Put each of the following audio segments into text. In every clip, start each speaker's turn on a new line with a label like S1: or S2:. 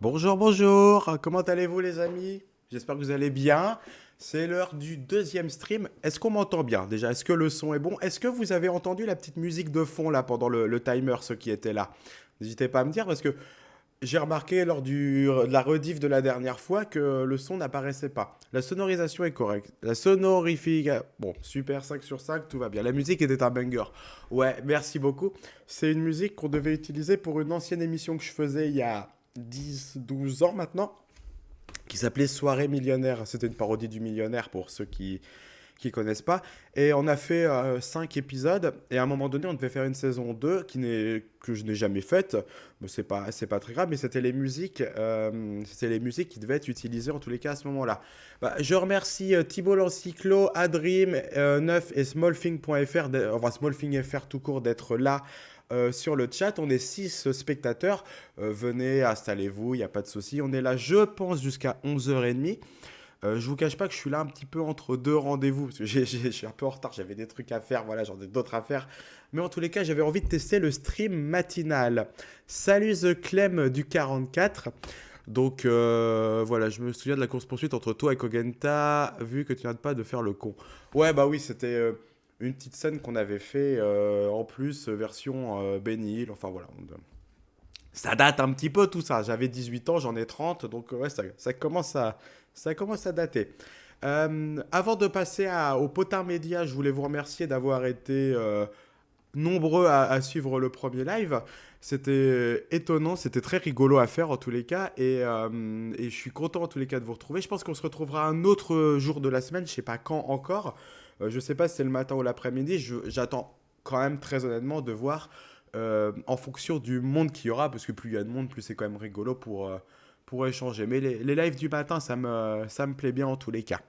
S1: Bonjour, bonjour, comment allez-vous les amis? J'espère que vous allez bien. C'est l'heure du deuxième stream. Est-ce qu'on m'entend bien déjà? Est-ce que le son est bon? Est-ce que vous avez entendu la petite musique de fond là pendant le timer, ceux qui étaient là? N'hésitez pas à me dire parce que j'ai remarqué lors de la rediff de la dernière fois que le son n'apparaissait pas. La sonorisation est correcte. La sonorification... Bon, super 5 sur 5, tout va bien. La musique était un banger. Ouais, merci beaucoup. C'est une musique qu'on devait utiliser pour une ancienne émission que je faisais il y a 10, 12 ans maintenant, qui s'appelait Soirée millionnaire. C'était une parodie du millionnaire pour ceux qui connaissent pas. Et on a fait 5 épisodes. Et à un moment donné, on devait faire une saison 2 que je n'ai jamais faite. Mais c'est pas très grave, mais c'était les musiques qui devaient être utilisées en tous les cas à ce moment-là. Bah, je remercie Thibault Lancyclo, Adrim, 9 et Smallthing.fr, enfin Smallthing.fr tout court d'être là sur le chat. On est 6 spectateurs. Venez, installez-vous, il n'y a pas de souci. On est là, je pense, jusqu'à 11h30. Je vous cache pas que je suis là un petit peu entre deux rendez-vous, parce que je suis un peu en retard, j'avais des trucs à faire, voilà, j'en ai d'autres à faire. Mais en tous les cas, j'avais envie de tester le stream matinal. Salut The Clem du 44. Donc voilà, je me souviens de la course-poursuite entre toi et Kogenta, vu que tu n'arrêtes pas de faire le con. Ouais, bah oui, c'était une petite scène qu'on avait fait en plus, version Ben Hill, enfin voilà. Ça date un petit peu tout ça. J'avais 18 ans, j'en ai 30, donc ouais, ça commence à dater. Avant de passer au potin média, je voulais vous remercier d'avoir été nombreux à suivre le premier live. C'était étonnant, c'était très rigolo à faire en tous les cas, et je suis content en tous les cas de vous retrouver. Je pense qu'on se retrouvera un autre jour de la semaine, je sais pas quand encore. Je sais pas si c'est le matin ou l'après-midi. J'attends quand même très honnêtement de voir en fonction du monde qu'il y aura, parce que plus il y a de monde, plus c'est quand même rigolo pour échanger. Mais les lives du matin, ça me plaît bien en tous les cas.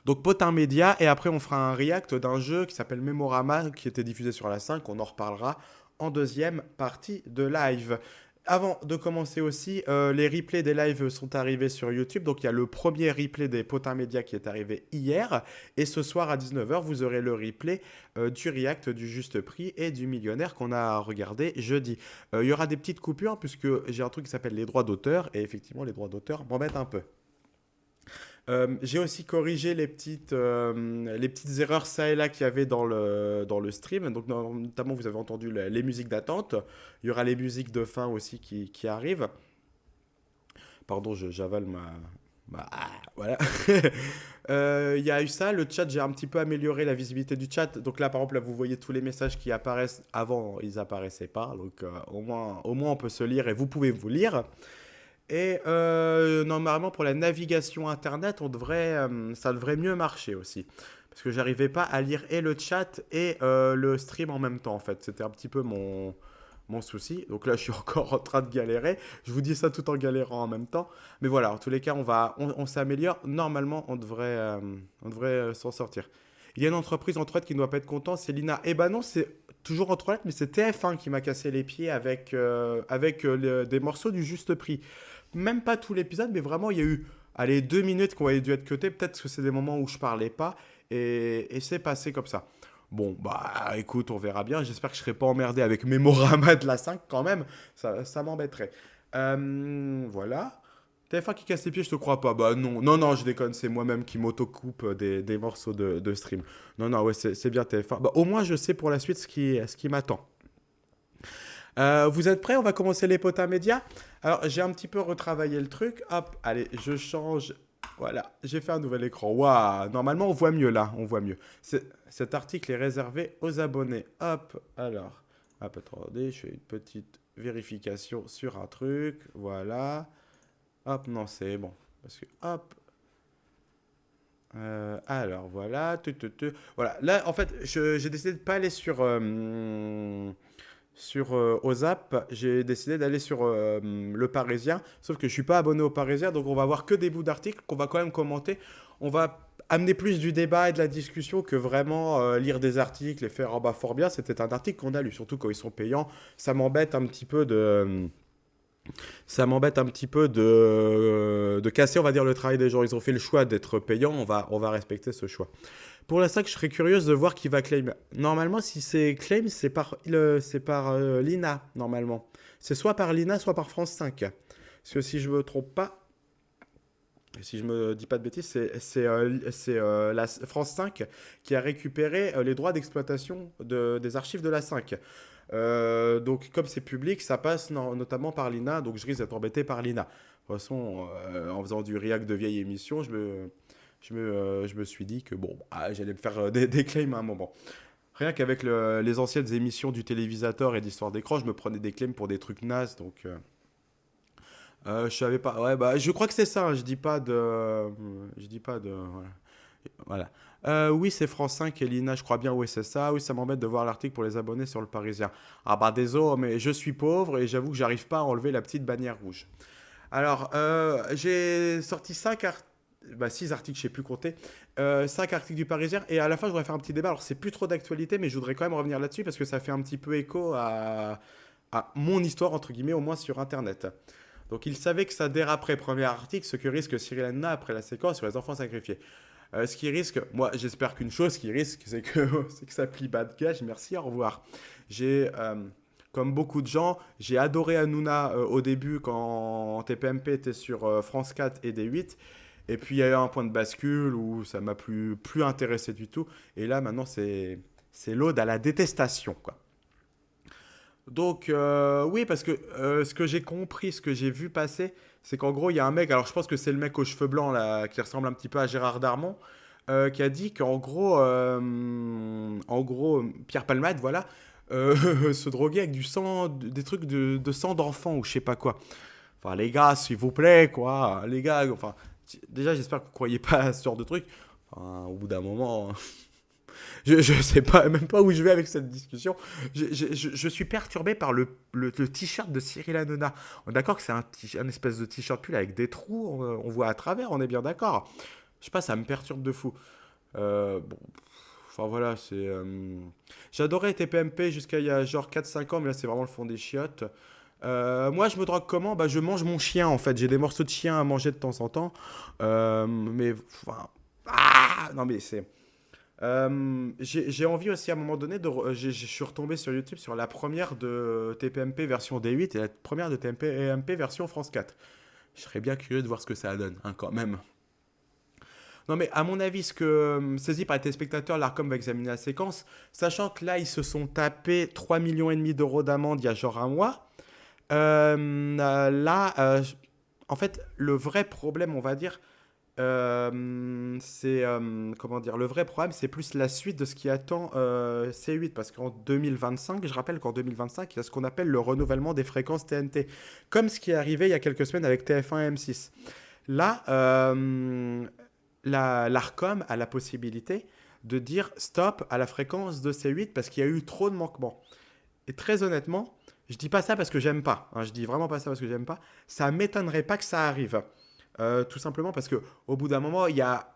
S1: Donc potin média, et après on fera un react d'un jeu qui s'appelle Memorama, qui était diffusé sur la 5, on en reparlera en deuxième partie de live. Avant de commencer aussi, les replays des lives sont arrivés sur YouTube. Donc il y a le premier replay des potins médias qui est arrivé hier. Et ce soir à 19h, vous aurez le replay du react du juste prix et du millionnaire qu'on a regardé jeudi. Il y aura des petites coupures puisque j'ai un truc qui s'appelle les droits d'auteur. Et effectivement, les droits d'auteur m'embêtent un peu. J'ai aussi corrigé les petites erreurs ça et là qu'il y avait dans le stream. Donc, notamment, vous avez entendu les musiques d'attente. Il y aura les musiques de fin aussi qui arrivent. Pardon, j'avale voilà. Il y a eu ça. Le chat, j'ai un petit peu amélioré la visibilité du chat. Donc là, par exemple, là, vous voyez tous les messages qui apparaissent. Avant, ils apparaissaient pas. Donc, au moins, on peut se lire et vous pouvez vous lire. Et normalement, pour la navigation internet, ça devrait mieux marcher aussi. Parce que j'arrivais pas à lire et le chat et le stream en même temps, en fait. C'était un petit peu mon souci. Donc là, je suis encore en train de galérer. Je vous dis ça tout en galérant en même temps. Mais voilà, en tous les cas, on s'améliore. Normalement, on devrait s'en sortir. Il y a une entreprise en toilette qui ne doit pas être content, c'est Lina. Eh ben non, c'est toujours en toilette, mais c'est TF1 qui m'a cassé les pieds avec des morceaux du juste prix. Même pas tout l'épisode, mais vraiment, il y a eu, allez, 2 minutes qu'on avait dû être cutés. Peut-être que c'est des moments où je parlais pas. Et c'est passé comme ça. Bon, bah écoute, on verra bien. J'espère que je serai pas emmerdé avec Memorama de la 5 quand même. Ça m'embêterait. Voilà. TF1 qui casse les pieds, je te crois pas. Bah non, non, non, je déconne. C'est moi-même qui m'auto-coupe des morceaux de stream. Non, non, ouais, c'est bien TF1. Bah, au moins, je sais pour la suite ce qui m'attend. Vous êtes prêts? On va commencer les potins médias. Alors, j'ai un petit peu retravaillé le truc. Hop, allez, je change. Voilà, j'ai fait un nouvel écran. Waouh, normalement, on voit mieux là, on voit mieux. Cet article est réservé aux abonnés. Hop, alors, hop, attendez, je fais une petite vérification sur un truc. Voilà. Hop, non, c'est bon. Parce que, hop, alors, voilà. Voilà, là, en fait, j'ai décidé de ne pas aller sur OZAP, j'ai décidé d'aller sur Le Parisien, sauf que je suis pas abonné au Parisien, donc on va voir que des bouts d'articles qu'on va quand même commenter. On va amener plus du débat et de la discussion que vraiment lire des articles et faire oh bah fort bien. C'était un article qu'on a lu, surtout quand ils sont payants. Ça m'embête un petit peu de casser, on va dire, le travail des gens. Ils ont fait le choix d'être payants, on va respecter ce choix. Pour l'instant, je serais curieuse de voir qui va claim. Normalement, si c'est claim, c'est par Lina, normalement. C'est soit par Lina, soit par France 5. Parce que si je me trompe pas, si je me dis pas de bêtises, c'est la France 5 qui a récupéré les droits d'exploitation des archives de la 5. Donc, comme c'est public, ça passe notamment par l'INA, donc je risque d'être embêté par l'INA. De toute façon, en faisant du React de vieilles émissions, je me suis dit que bon, j'allais me faire des claims à un moment. Rien qu'avec les anciennes émissions du télévisateur et d'Histoire d'écran, je me prenais des claims pour des trucs nazes, donc je savais pas. Ouais, bah, je crois que c'est ça, hein, je dis pas de. Voilà. Voilà. Oui, c'est France 5 et Lina, je crois bien, oui, c'est ça. Oui, ça m'embête de voir l'article pour les abonnés sur le Parisien. Ah bah désolé, mais je suis pauvre et j'avoue que j'arrive pas à enlever la petite bannière rouge. Alors, j'ai sorti 6 articles, je sais plus compter. 5 articles du Parisien et à la fin, je voudrais faire un petit débat. Alors, c'est plus trop d'actualité, mais je voudrais quand même revenir là-dessus parce que ça fait un petit peu écho à mon histoire, entre guillemets, au moins sur Internet. Donc, il savait que ça déraperait, premier article, ce que risque Cyril Hanouna après la séquence sur les enfants sacrifiés. Ce qui risque, moi j'espère qu'une chose qui risque, c'est que ça plie bas de gage. Merci, au revoir. J'ai, comme beaucoup de gens, j'ai adoré Hanouna au début quand TPMP était sur France 4 et D8. Et puis il y a eu un point de bascule où ça m'a plus intéressé du tout. Et là maintenant c'est l'ode à la détestation, quoi. Donc, oui, parce que ce que j'ai compris, ce que j'ai vu passer, c'est qu'en gros, il y a un mec, alors je pense que c'est le mec aux cheveux blancs, là, qui ressemble un petit peu à Gérard Darmon, qui a dit qu'en gros, Pierre Palmade, voilà, se droguait avec du sang, des trucs de sang d'enfant ou je sais pas quoi. Enfin, les gars, s'il vous plaît, quoi, les gars, enfin, déjà, j'espère que vous croyez pas à ce genre de truc. Enfin, au bout d'un moment, je sais pas, même pas où je vais avec cette discussion. Je suis perturbé par le t-shirt de Cyril Hanouna. On est d'accord que c'est un espèce de t-shirt pull avec des trous, on voit à travers, on est bien d'accord. Je sais pas, ça me perturbe de fou. Bon, enfin voilà, j'adorais TPMP jusqu'à il y a genre 4 5 ans, mais là c'est vraiment le fond des chiottes. Moi, je me drogue comment? Bah, je mange mon chien en fait. J'ai des morceaux de chien à manger de temps en temps. Mais, enfin. Non, mais c'est. J'ai envie aussi à un moment donné je suis retombé sur YouTube sur la première de TPMP version D8 et la première de TPMP version France 4. Je serais bien curieux de voir ce que ça donne, hein, quand même. Non mais à mon avis, ce que saisi par les téléspectateurs, l'ARCOM va examiner la séquence, sachant que là ils se sont tapés 3,5 millions d'euros d'amende il y a genre un mois. Là, en fait, le vrai problème, on va dire, comment dire, le vrai problème, c'est plus la suite de ce qui attend C8, parce qu'en 2025, je rappelle qu'en 2025, il y a ce qu'on appelle le renouvellement des fréquences TNT, comme ce qui est arrivé il y a quelques semaines avec TF1 et M6. Là, l'ARCOM a la possibilité de dire stop à la fréquence de C8 parce qu'il y a eu trop de manquements. Et très honnêtement, je dis pas ça parce que j'aime pas, hein, je dis vraiment pas ça parce que j'aime pas, ça m'étonnerait pas que ça arrive. Tout simplement parce que au bout d'un moment, il y a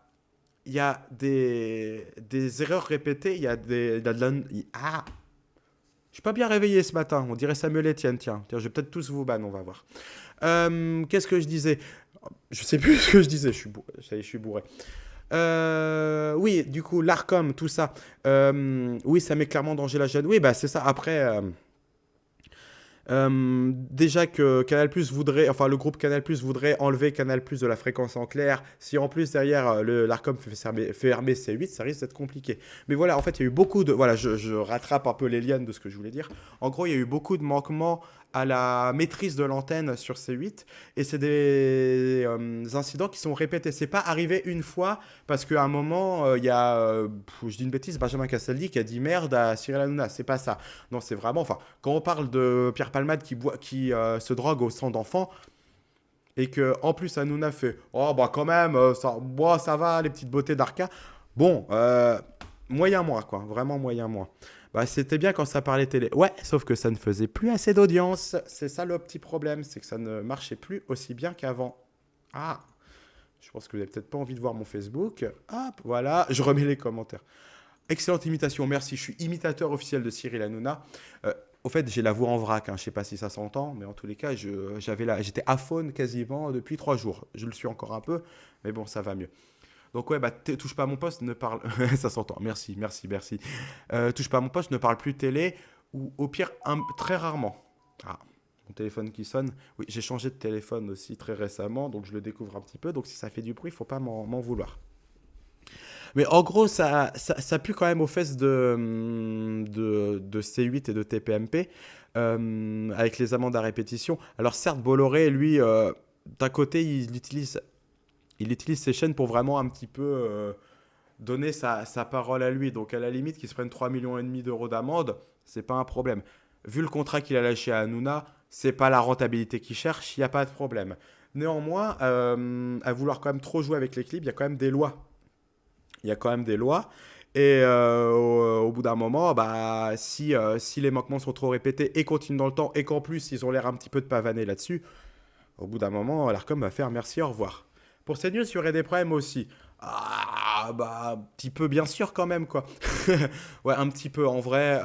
S1: des erreurs répétées, il y a je suis pas bien réveillé ce matin, on dirait Samuel Etienne, tiens, je vais peut-être tous vous ban, on va voir. Qu'est-ce que je disais? Je sais plus ce que je disais, ça y est, je suis bourré. Oui, du coup, l'ARCOM, tout ça, oui, ça met clairement en danger la jeune. Oui, bah c'est ça, après... déjà que Canal+ voudrait, enfin le groupe Canal+ voudrait enlever Canal+ de la fréquence en clair. Si en plus derrière l'Arcom fait fermer C8, ça risque d'être compliqué. Mais voilà, en fait, il y a eu beaucoup de, voilà, je rattrape un peu les liens de ce que je voulais dire. En gros, il y a eu beaucoup de manquements à la maîtrise de l'antenne sur C8 et c'est des incidents qui sont répétés. C'est pas arrivé une fois parce qu'à un moment, il y a, je dis une bêtise, Benjamin Castaldi qui a dit merde à Cyril Hanouna. C'est pas ça. Non, c'est vraiment, enfin, quand on parle de Pierre Palmade qui se drogue au sang d'enfant et que en plus Hanouna fait oh bah quand même ça va les petites beautés d'Arca. Bon, moyen moins quoi, vraiment moyen moins. Bah c'était bien quand ça parlait télé. Ouais, sauf que ça ne faisait plus assez d'audience. C'est ça le petit problème, c'est que ça ne marchait plus aussi bien qu'avant. Ah, je pense que vous n'avez peut-être pas envie de voir mon Facebook. Hop, voilà, je remets les commentaires. Excellente imitation, merci. Je suis imitateur officiel de Cyril Hanouna. Au fait, j'ai la voix en vrac, hein. Je ne sais pas si ça s'entend, mais en tous les cas, j'étais aphone quasiment depuis 3 jours. Je le suis encore un peu, mais bon, ça va mieux. Donc ouais, bah touche pas à mon poste, ne parle... ça s'entend, merci, merci, merci. Touche pas à mon poste, ne parle plus télé, ou au pire, très rarement. Ah, Mon téléphone qui sonne. Oui, j'ai changé de téléphone aussi très récemment, donc je le découvre un petit peu. Donc si ça fait du bruit, il faut pas m'en vouloir. Mais en gros, ça pue quand même aux fesses de C8 et de TPMP, avec les amendes à répétition. Alors certes, Bolloré, lui, d'un côté, il utilise ses chaînes pour vraiment un petit peu donner sa parole à lui. Donc à la limite, qu'il se prenne 3,5 millions d'euros d'amende, c'est pas un problème. Vu le contrat qu'il a lâché à Hanouna, c'est pas la rentabilité qu'il cherche, il n'y a pas de problème. Néanmoins, à vouloir quand même trop jouer avec les clips, il y a quand même des lois. Il y a quand même des lois. Et au bout d'un moment, bah, si les manquements sont trop répétés et continuent dans le temps, et qu'en plus ils ont l'air un petit peu de pavaner là-dessus, au bout d'un moment, l'ARCOM va faire merci, au revoir. Pour CNews, il y aurait des problèmes aussi. Ah, bah, un petit peu, bien sûr, quand même, quoi. Ouais, un petit peu, en vrai.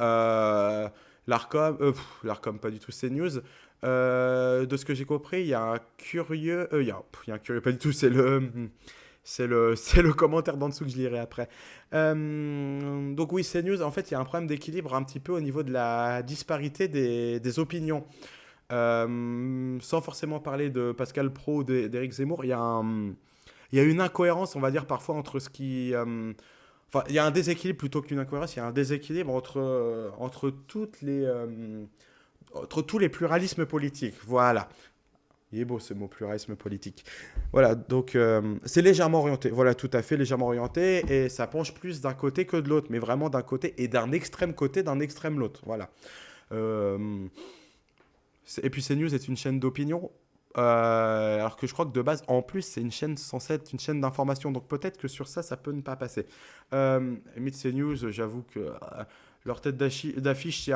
S1: L'ARCOM, pas du tout CNews. De ce que j'ai compris, il y a un curieux. Il y a un curieux, pas du tout, c'est le commentaire d'en dessous que je lirai après. Donc oui, CNews, en fait, il y a un problème d'équilibre un petit peu au niveau de la disparité des opinions. Sans forcément parler de Pascal Pro ou d'Éric Zemmour, il y a une incohérence, on va dire, parfois entre ce qui... Enfin, il y a un déséquilibre plutôt qu'une incohérence, il y a un déséquilibre entre tous les pluralismes politiques. Voilà. Il est beau ce mot, pluralisme politique. Voilà, donc c'est légèrement orienté. Voilà, tout à fait légèrement orienté. Et ça penche plus d'un côté que de l'autre. Mais vraiment d'un côté et d'un extrême côté, d'un extrême l'autre. Voilà. Euh, et puis CNews est une chaîne d'opinion. Alors que je crois que de base, en plus, c'est une chaîne censée être une chaîne d'information. Donc peut-être que sur ça, ça peut ne pas passer. Limite CNews, j'avoue que leur tête d'affiche,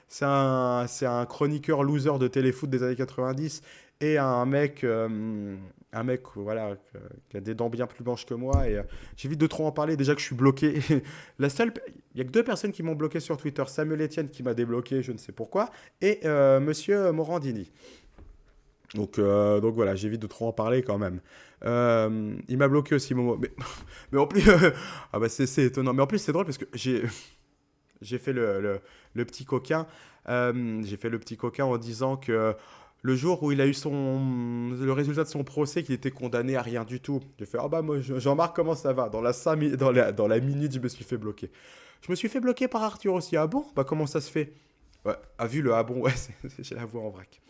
S1: c'est un chroniqueur loser de téléfoot des années 90 et un mec voilà, qui a des dents bien plus blanches que moi. Et j'évite de trop en parler. Déjà que je suis bloqué. Il y a que deux personnes qui m'ont bloqué sur Twitter. Samuel Etienne qui m'a débloqué, je ne sais pourquoi, et Monsieur Morandini. Donc voilà, j'évite de trop en parler quand même. Il m'a bloqué aussi, Momo. Mais en plus, ah bah c'est étonnant. Mais en plus, c'est drôle parce que j'ai fait le petit coquin. J'ai fait le petit coquin en disant que le jour où il a eu le résultat de son procès, qu'il était condamné à rien du tout. J'ai fait, ah bah moi, Jean-Marc, comment ça va? Dans la minute, je me suis fait bloquer. Je me suis fait bloquer par Arthur aussi. Ah bon? Bah comment ça se fait? Ouais, a vu le ah bon, ouais, j'ai la voix en vrac.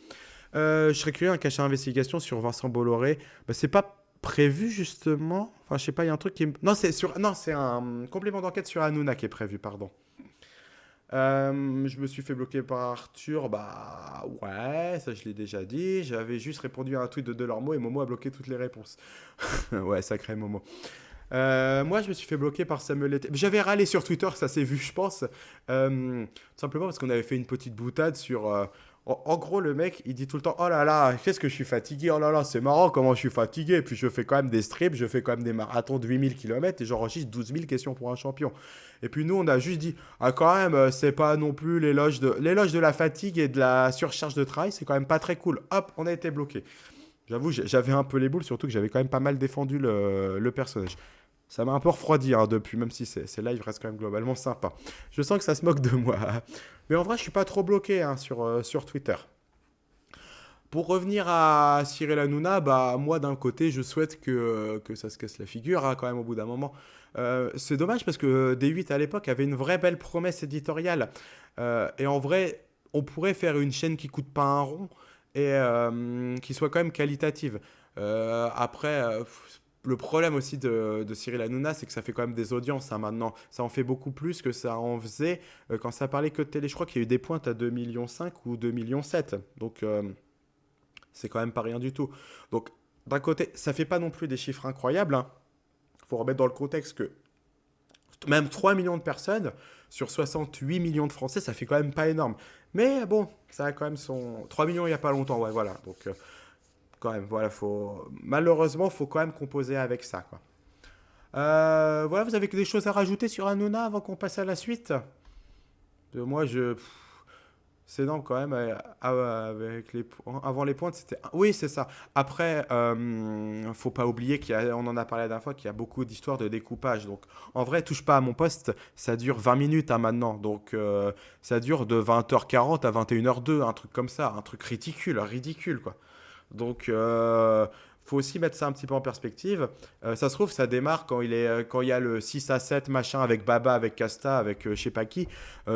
S1: Je serais curieux d'un cachet d'investigation sur Vincent Bolloré. Bah, c'est pas prévu justement. Enfin, je sais pas, il y a un truc qui. Non, c'est un complément d'enquête sur Hanouna qui est prévu, pardon. Je me suis fait bloquer par Arthur. Bah ouais, ça je l'ai déjà dit. J'avais juste répondu à un tweet de Delormeau et Momo a bloqué toutes les réponses. Ouais, sacré Momo. Moi, je me suis fait bloquer par Samuel Etienne. J'avais râlé sur Twitter, ça s'est vu, je pense. Tout simplement parce qu'on avait fait une petite boutade sur. En gros, le mec, il dit tout le temps: oh là là, qu'est-ce que je suis fatigué. Oh là là, c'est marrant comment je suis fatigué. Puis je fais quand même des strips, je fais quand même des marathons de 8 000 km et j'enregistre 12 000 questions pour un champion. Et puis nous, on a juste dit: ah, quand même, c'est pas non plus l'éloge de la fatigue et de la surcharge de travail, c'est quand même pas très cool. Hop, on a été bloqué. J'avoue, j'avais un peu les boules, surtout que j'avais quand même pas mal défendu le personnage. Ça m'a un peu refroidi depuis, même si ces lives restent quand même globalement sympas. Je sens que ça se moque de moi. Mais en vrai, je suis pas trop bloqué sur Twitter. Pour revenir à Cyril Hanouna, bah, moi d'un côté, je souhaite que ça se casse la figure quand même au bout d'un moment. C'est dommage parce que D8 à l'époque avait une vraie belle promesse éditoriale. Et en vrai, on pourrait faire une chaîne qui coûte pas un rond et qui soit quand même qualitative. Après, le problème aussi de Cyril Hanouna, c'est que ça fait quand même des audiences maintenant. Ça en fait beaucoup plus que ça en faisait quand ça parlait que de télé. Je crois qu'il y a eu des pointes à 2,5 millions ou 2,7 millions. Donc c'est quand même pas rien du tout. Donc d'un côté, ça fait pas non plus des chiffres incroyables, hein. Faut remettre dans le contexte que même 3 millions de personnes sur 68 millions de Français, ça fait quand même pas énorme. Mais bon, ça a quand même son 3 millions il y a pas longtemps, ouais, voilà. Donc quand même, voilà, malheureusement, faut quand même composer avec ça, quoi. Voilà, vous avez des choses à rajouter sur Hanouna avant qu'on passe à la suite? Moi, C'est énorme quand même. Avec avant les pointes, c'était. Oui, c'est ça. Après, faut pas oublier on en a parlé la dernière fois, qu'il y a beaucoup d'histoires de découpage. Donc, en vrai, touche pas à mon poste, ça dure 20 minutes hein, maintenant. Donc, ça dure de 20h40 à 21h02, un truc comme ça. Un truc ridicule, ridicule, quoi. Donc, faut aussi mettre ça un petit peu en perspective. Ça se trouve, ça démarre quand il y a le 6 à 7 machin avec Baba, avec Casta, avec je sais pas qui.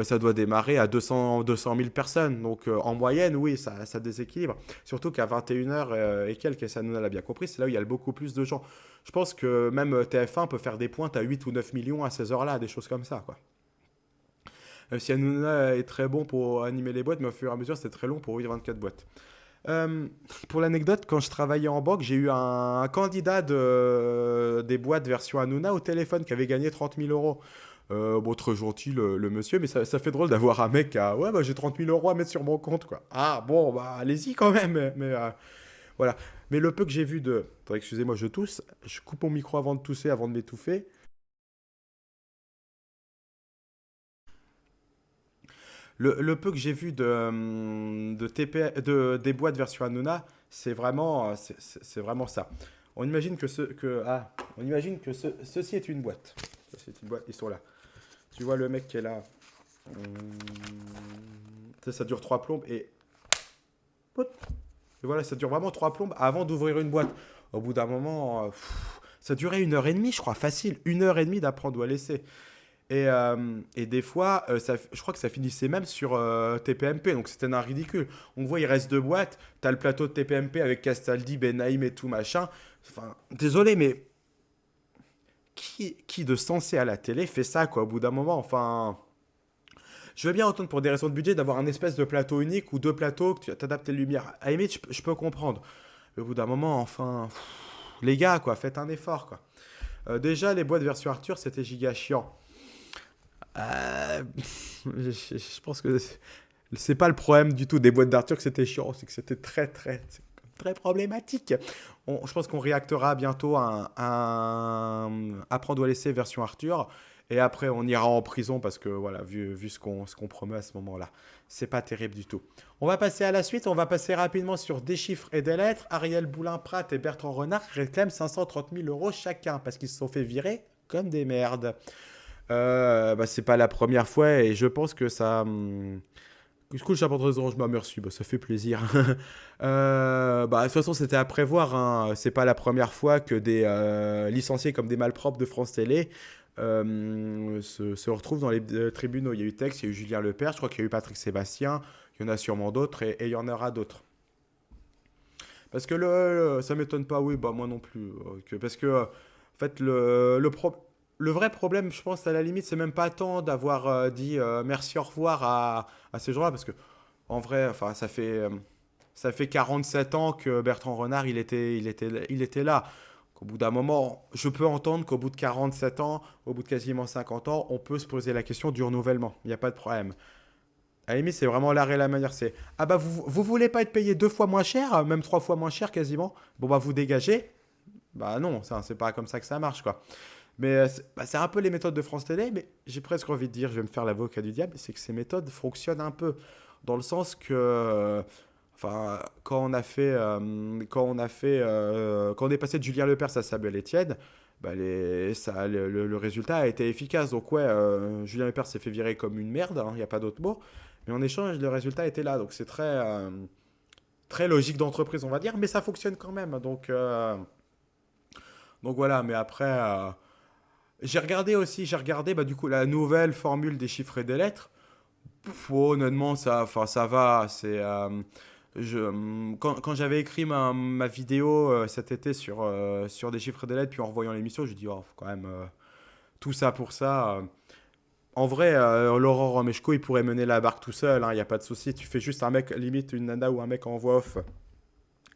S1: Ça doit démarrer à 200 000 personnes. Donc, en moyenne, oui, ça déséquilibre. Surtout qu'à 21h et quelques, et ça nous l'a bien compris, c'est là où il y a beaucoup plus de gens. Je pense que même TF1 peut faire des pointes à 8 ou 9 millions à ces heures-là, des choses comme ça, quoi. Même si Hanouna est très bon pour animer les boîtes, mais au fur et à mesure, c'est très long pour ouvrir 24 boîtes. Euh, pour l'anecdote, quand je travaillais en banque, j'ai eu un candidat des boîtes version Hanouna au téléphone qui avait gagné 30 000 euros. Bon, très gentil le monsieur, mais ça fait drôle d'avoir un mec à ouais, bah, j'ai 30 000 euros à mettre sur mon compte, quoi. Ah, bon, bah, allez-y quand même, voilà. Mais le peu que j'ai vu de. Attends, excusez-moi, je tousse. Je coupe mon micro avant de tousser, avant de m'étouffer. Le peu que j'ai vu des boîtes version Hanouna, c'est vraiment ça. On imagine on imagine que ceci est une boîte. Ceci est une boîte, ils sont là. Tu vois le mec qui est là. Ça dure 3 plombes et voilà, ça dure vraiment 3 plombes avant d'ouvrir une boîte. Au bout d'un moment, ça durait 1h30, je crois, facile. 1h30 d'apprendre où à laisser. Et des fois, je crois que ça finissait même sur TPMP, donc c'était un ridicule. On voit, il reste 2 boîtes, t'as le plateau de TPMP avec Castaldi, Benaïm et tout machin. Enfin, désolé, mais qui de censé à la télé fait ça, quoi, au bout d'un moment? Enfin, je veux bien entendre pour des raisons de budget d'avoir un espèce de plateau unique ou 2 plateaux, que tu t'adaptes les lumières. À la limite, je peux comprendre. Mais au bout d'un moment, enfin, les gars, quoi, faites un effort, quoi. Déjà, les boîtes version Arthur, c'était giga chiant. Euh, je pense que c'est pas le problème du tout des boîtes d'Arthur que c'était chiant, c'est que c'était très problématique. Je pense qu'on réactera bientôt Apprendre ou à laisser version Arthur. Et après, on ira en prison parce que, voilà, vu ce qu'on promet à ce moment-là, c'est pas terrible du tout. On va passer à la suite. On va passer rapidement sur des chiffres et des lettres. Ariel Boulin-Prat et Bertrand Renard réclament 530 000 euros chacun parce qu'ils se sont fait virer comme des merdes. Bah, c'est pas la première fois et je pense que ça. Cool, j'apporte raison, je merci, bah, ça fait plaisir. Bah, de toute façon, c'était à prévoir, hein. C'est pas la première fois que des licenciés comme des malpropres de France Télé se retrouvent dans les tribunaux. Il y a eu Tex, il y a eu Julien Lepers, je crois qu'il y a eu Patrick Sébastien, il y en a sûrement d'autres et il y en aura d'autres. Parce que ça m'étonne pas, oui, bah moi non plus. Parce que, en fait, le vrai problème, je pense, à la limite, c'est même pas tant d'avoir dit merci, au revoir à ces gens-là, parce que, en vrai, enfin, ça fait 47 ans que Bertrand Renard, il était là. Qu'au bout d'un moment, je peux entendre qu'au bout de 47 ans, au bout de quasiment 50 ans, on peut se poser la question du renouvellement. Il n'y a pas de problème. À la limite, c'est vraiment l'arrêt et la manière. C'est ah bah vous voulez pas être payé 2 fois moins cher, même 3 fois moins cher quasiment. Bon bah vous dégagez. Bah non, ça c'est pas comme ça que ça marche quoi. Mais c'est un peu les méthodes de France Télé, mais j'ai presque envie de dire, je vais me faire l'avocat du diable, c'est que ces méthodes fonctionnent un peu dans le sens que, enfin, quand on est passé de Julien Lepers à Samuel Etienne, bah le résultat a été efficace. Donc ouais, Julien Lepers s'est fait virer comme une merde, il n'y a pas d'autre mot. Mais en échange, le résultat était là. Donc c'est très logique d'entreprise, on va dire, mais ça fonctionne quand même. Donc voilà, mais après, j'ai regardé bah, du coup la nouvelle formule des chiffres et des lettres. Honnêtement, enfin, ça va. Quand j'avais écrit ma vidéo cet été sur des chiffres et des lettres, puis en revoyant l'émission, je dis oh, quand même tout ça pour ça. En vrai, Laurent Romeshko, il pourrait mener la barque tout seul, il n'y a pas de souci. Tu fais juste un mec, limite une nana ou un mec en voix off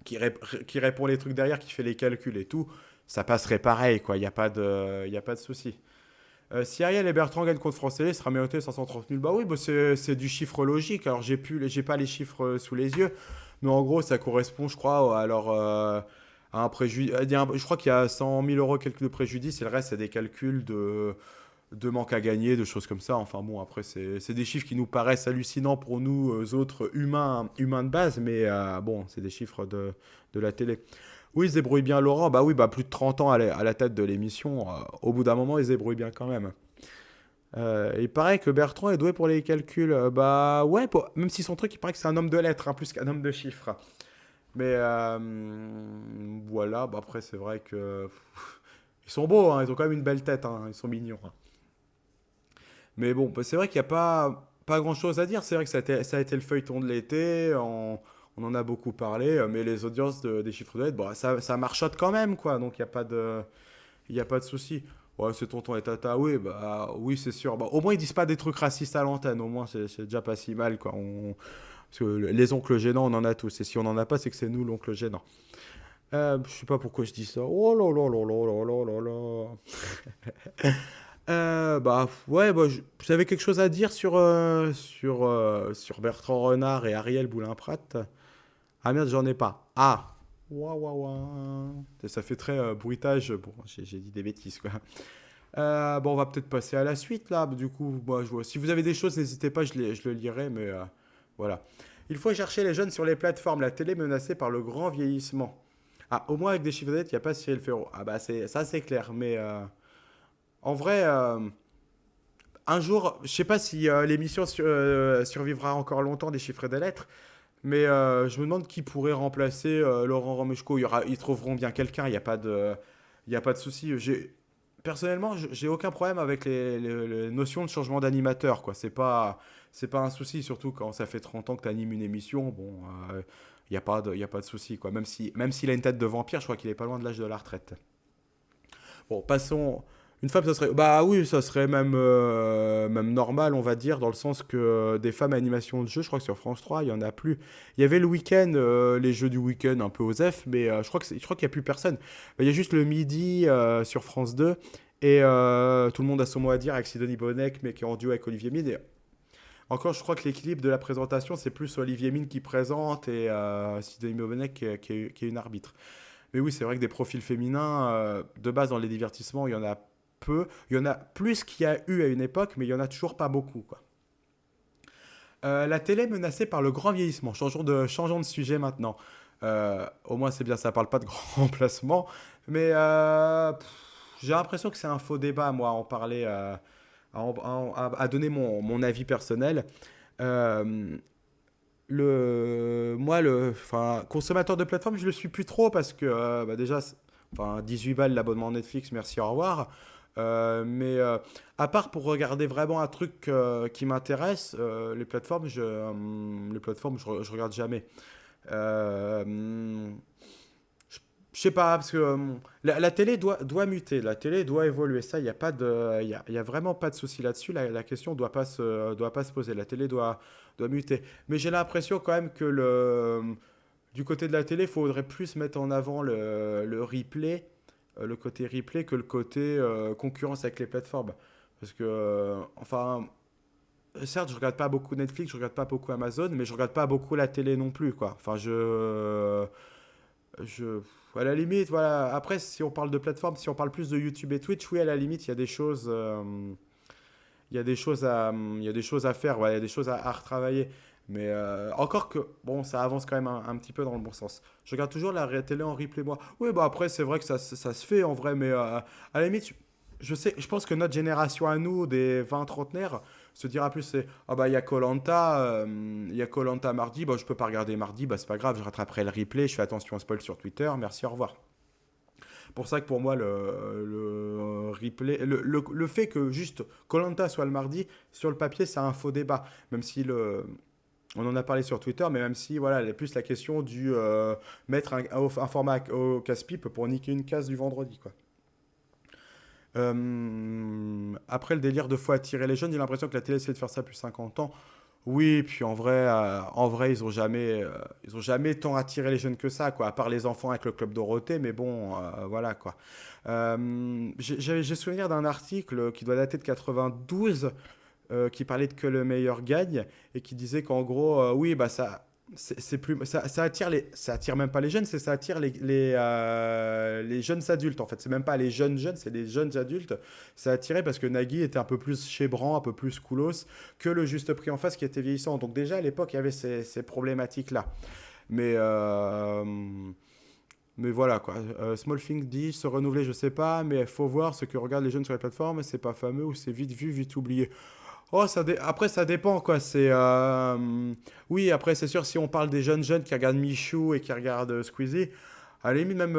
S1: qui répond les trucs derrière, qui fait les calculs et tout. Ça passerait pareil, quoi. Il y a pas de souci. Si Ariel et Bertrand gagnent contre France Télé, ce sera mérité 530 000. Bah oui, bah c'est du chiffre logique. Alors j'ai pas les chiffres sous les yeux, mais en gros ça correspond, je crois, à un préjudice. Je crois qu'il y a 100 000 euros quelques de préjudice et le reste c'est des calculs de de manque à gagner, de choses comme ça. Enfin bon, après, c'est des chiffres qui nous paraissent hallucinants pour nous autres humains de base, mais bon, c'est des chiffres de la télé. Oui, il se débrouille bien, Laurent. Bah oui, bah plus de 30 ans à la tête de l'émission. Au bout d'un moment, il se débrouille bien quand même. Il paraît que Bertrand est doué pour les calculs. Bah ouais, même si son truc, il paraît que c'est un homme de lettres, hein, plus qu'un homme de chiffres. Mais voilà, bah après, c'est vrai que. Ils sont beaux, hein, ils ont quand même une belle tête, hein, ils sont mignons, hein. Mais bon, bah, c'est vrai qu'il n'y a pas grand-chose à dire. C'est vrai que ça a été le feuilleton de l'été. On en a beaucoup parlé. Mais les audiences des chiffres de lettres, bon, ça marchote quand même, quoi. Donc, il y a pas de souci. Ouais, c'est tonton et tata. Oui, bah, oui, c'est sûr. Bah, au moins, ils disent pas des trucs racistes à l'antenne. Au moins, c'est déjà pas si mal, quoi. Parce que les oncles gênants, on en a tous. Et si on n'en a pas, c'est que c'est nous l'oncle gênant. Je sais pas pourquoi je dis ça. Oh là là là là là là là là. Bah ouais, bah, vous avez quelque chose à dire sur Bertrand Renard et Ariel Boulin-Prat? Ah merde, j'en ai pas. Ah! Ouah, ouah, ouah. Ça fait très bruitage. Bon, j'ai dit des bêtises, quoi. Bon, on va peut-être passer à la suite, là. Du coup, moi, si vous avez des choses, n'hésitez pas, je le lirai, mais voilà. Il faut chercher les jeunes sur les plateformes. La télé menacée par le grand vieillissement. Ah, au moins avec des chiffres de tête, il n'y a pas Cyril Ferraud. Ah bah, ça, c'est clair, mais en vrai, un jour, je sais pas si l'émission survivra encore longtemps des chiffres et des lettres, mais je me demande qui pourrait remplacer Laurent Romeshko. Ils trouveront bien quelqu'un, il y a pas de souci. Personnellement, j'ai aucun problème avec les notions de changement d'animateur, quoi. C'est pas un souci, surtout quand ça fait 30 ans que tu animes une émission. Bon, il y a pas de souci, quoi. Même s'il a une tête de vampire, je crois qu'il est pas loin de l'âge de la retraite. Bon, passons. Une femme, ça serait. Bah oui, ça serait même normal, on va dire, dans le sens que des femmes à animation de jeu, je crois que sur France 3, il y en a plus. Il y avait le week-end, les jeux du week-end un peu aux F, mais je crois qu'il n'y a plus personne. Il y a juste le midi sur France 2, et tout le monde a son mot à dire avec Sidonie Bonnec, mais qui est en duo avec Olivier Mine. Et encore, je crois que l'équilibre de la présentation, c'est plus Olivier Mine qui présente et Sidonie Bonnec qui est une arbitre. Mais oui, c'est vrai que des profils féminins, de base dans les divertissements, il y en a peu. Il y en a plus qu'il y a eu à une époque, mais il y en a toujours pas beaucoup, quoi. La télé menacée par le grand vieillissement. Changeons de sujet maintenant. Au moins, c'est bien, ça parle pas de grand remplacement. Mais j'ai l'impression que c'est un faux débat, moi, à en parler, à donner mon avis personnel. Euh, enfin, consommateur de plateforme, je le suis plus trop parce que bah déjà, enfin, 18 balles l'abonnement Netflix, merci, au revoir. Mais à part pour regarder vraiment un truc qui m'intéresse, les plateformes, je regarde jamais. Euh, je je sais pas, parce que la télé doit muter, la télé doit évoluer. Ça, il n'y a pas de, il y a vraiment pas de souci là-dessus. La question doit pas se poser. La télé doit muter. Mais j'ai l'impression quand même que du côté de la télé, il faudrait plus mettre en avant le replay, le côté replay, que le côté concurrence avec les plateformes. Parce que, enfin, certes, je regarde pas beaucoup Netflix, je regarde pas beaucoup Amazon, mais je regarde pas beaucoup la télé non plus, quoi. Enfin, je, à la limite, voilà. Après, si on parle de plateforme, si on parle plus de YouTube et Twitch, oui, à la limite, il y a des choses, il y a des choses à faire, ouais, il y a des choses à retravailler. Mais encore que, bon, ça avance quand même un petit peu dans le bon sens. Je regarde toujours la télé en replay, moi. Oui, bah après, c'est vrai que ça se fait en vrai, mais à la limite, je sais, je pense que notre génération à nous, des 20 trentenaires, se dira plus, c'est, ah bah, il y a koh mardi, bah, je peux pas regarder mardi, bah, c'est pas grave, je rattraperai le replay, je fais attention à spoil sur Twitter, merci, au revoir. Pour ça que pour moi, le replay, le fait que juste koh soit le mardi, sur le papier, c'est un faux débat. Même si on en a parlé sur Twitter, mais même si, voilà, il y a plus la question du mettre un format au casse-pipe pour niquer une case du vendredi, quoi. Après le délire de faut attirer les jeunes, j'ai l'impression que la télé essaie de faire ça depuis 50 ans. Oui, puis en vrai, ils ont jamais tant attiré les jeunes que ça, quoi. À part les enfants avec le club Dorothée, mais bon, voilà, quoi. J'ai souvenir d'un article qui doit dater de 92, qui parlait de que le meilleur gagne et qui disait qu'en gros, oui, bah ça, c'est plus, ça attire même pas les jeunes, ça attire les jeunes adultes en fait. C'est même pas les jeunes jeunes, c'est les jeunes adultes. Ça attirait parce que Nagui était un peu plus chébrant, un peu plus coolos que le Juste Prix en face qui était vieillissant. Donc déjà à l'époque il y avait ces problématiques là. Mais mais voilà quoi. Smallthing dit se renouveler, je sais pas, mais il faut voir ce que regardent les jeunes sur les plateformes. C'est pas fameux ou c'est vite vu, vite oublié. Oh, après, ça dépend, quoi. Oui, après, c'est sûr, si on parle des jeunes jeunes qui regardent Michou et qui regardent Squeezie, à la limite, même,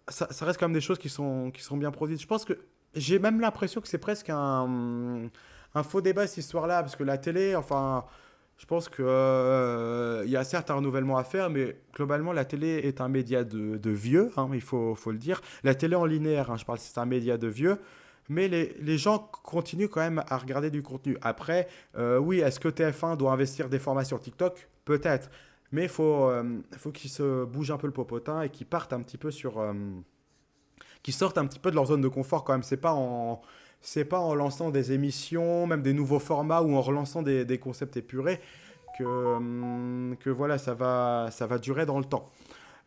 S1: ça reste quand même des choses qui sont bien produites. Je pense que j'ai même l'impression que c'est presque un faux débat, cette histoire-là, parce que la télé, enfin, je pense que, il y a certes un renouvellement à faire, mais globalement, la télé est un média de vieux, hein, faut le dire. La télé en linéaire, hein, je parle, c'est un média de vieux. Mais les gens continuent quand même à regarder du contenu. Après, oui, est-ce que TF1 doit investir des formats sur TikTok? Peut-être. Mais faut qu'ils se bougent un peu le popotin et qu'ils partent un petit peu qu'ils sortent un petit peu de leur zone de confort quand même. C'est pas en lançant des émissions, même des nouveaux formats ou en relançant des concepts épurés que voilà, ça va durer dans le temps.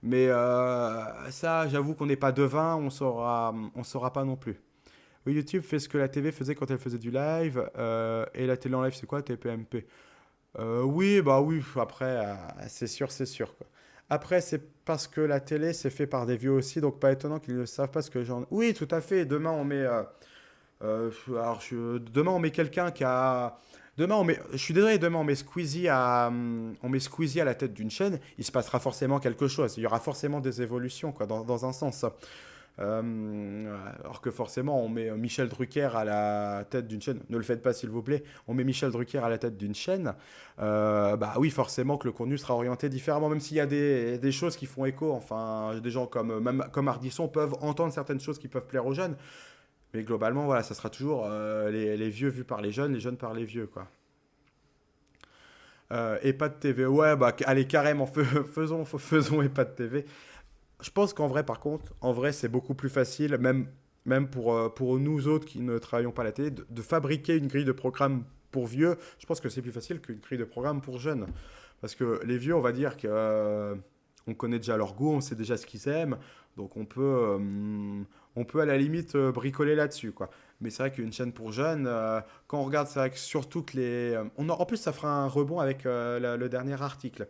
S1: Mais ça, j'avoue qu'on n'est pas devin, on saura pas non plus. Oui, YouTube fait ce que la TV faisait quand elle faisait du live. Et la télé en live, c'est quoi, TPMP? Oui, bah oui, après, c'est sûr, quoi. Après, c'est parce que la télé, c'est fait par des vieux aussi, donc pas étonnant qu'ils ne savent pas ce que j'en... Oui, tout à fait. Demain, on met quelqu'un qui a... Je suis désolé, demain, on met Squeezie à la tête d'une chaîne, il se passera forcément quelque chose. Il y aura forcément des évolutions, quoi, dans un sens. Alors que forcément, on met Michel Drucker à la tête d'une chaîne. Ne le faites pas, s'il vous plaît. On met Michel Drucker à la tête d'une chaîne. Bah oui, forcément que le contenu sera orienté différemment, même s'il y a des choses qui font écho. Enfin, des gens même comme Ardisson peuvent entendre certaines choses qui peuvent plaire aux jeunes. Mais globalement, voilà, ça sera toujours les vieux vus par les jeunes par les vieux, quoi. Et pas de TV. Ouais, bah allez, carrément, faisons et pas de TV. Je pense qu'en vrai, par contre, en vrai, c'est beaucoup plus facile, même pour nous autres qui ne travaillons pas à la télé, de fabriquer une grille de programme pour vieux. Je pense que c'est plus facile qu'une grille de programme pour jeunes. Parce que les vieux, on va dire que on connaît déjà leur goût, on sait déjà ce qu'ils aiment, donc on peut à la limite bricoler là-dessus, quoi. Mais c'est vrai qu'une chaîne pour jeunes, quand on regarde, c'est vrai que surtout que en plus, ça fera un rebond avec le dernier article.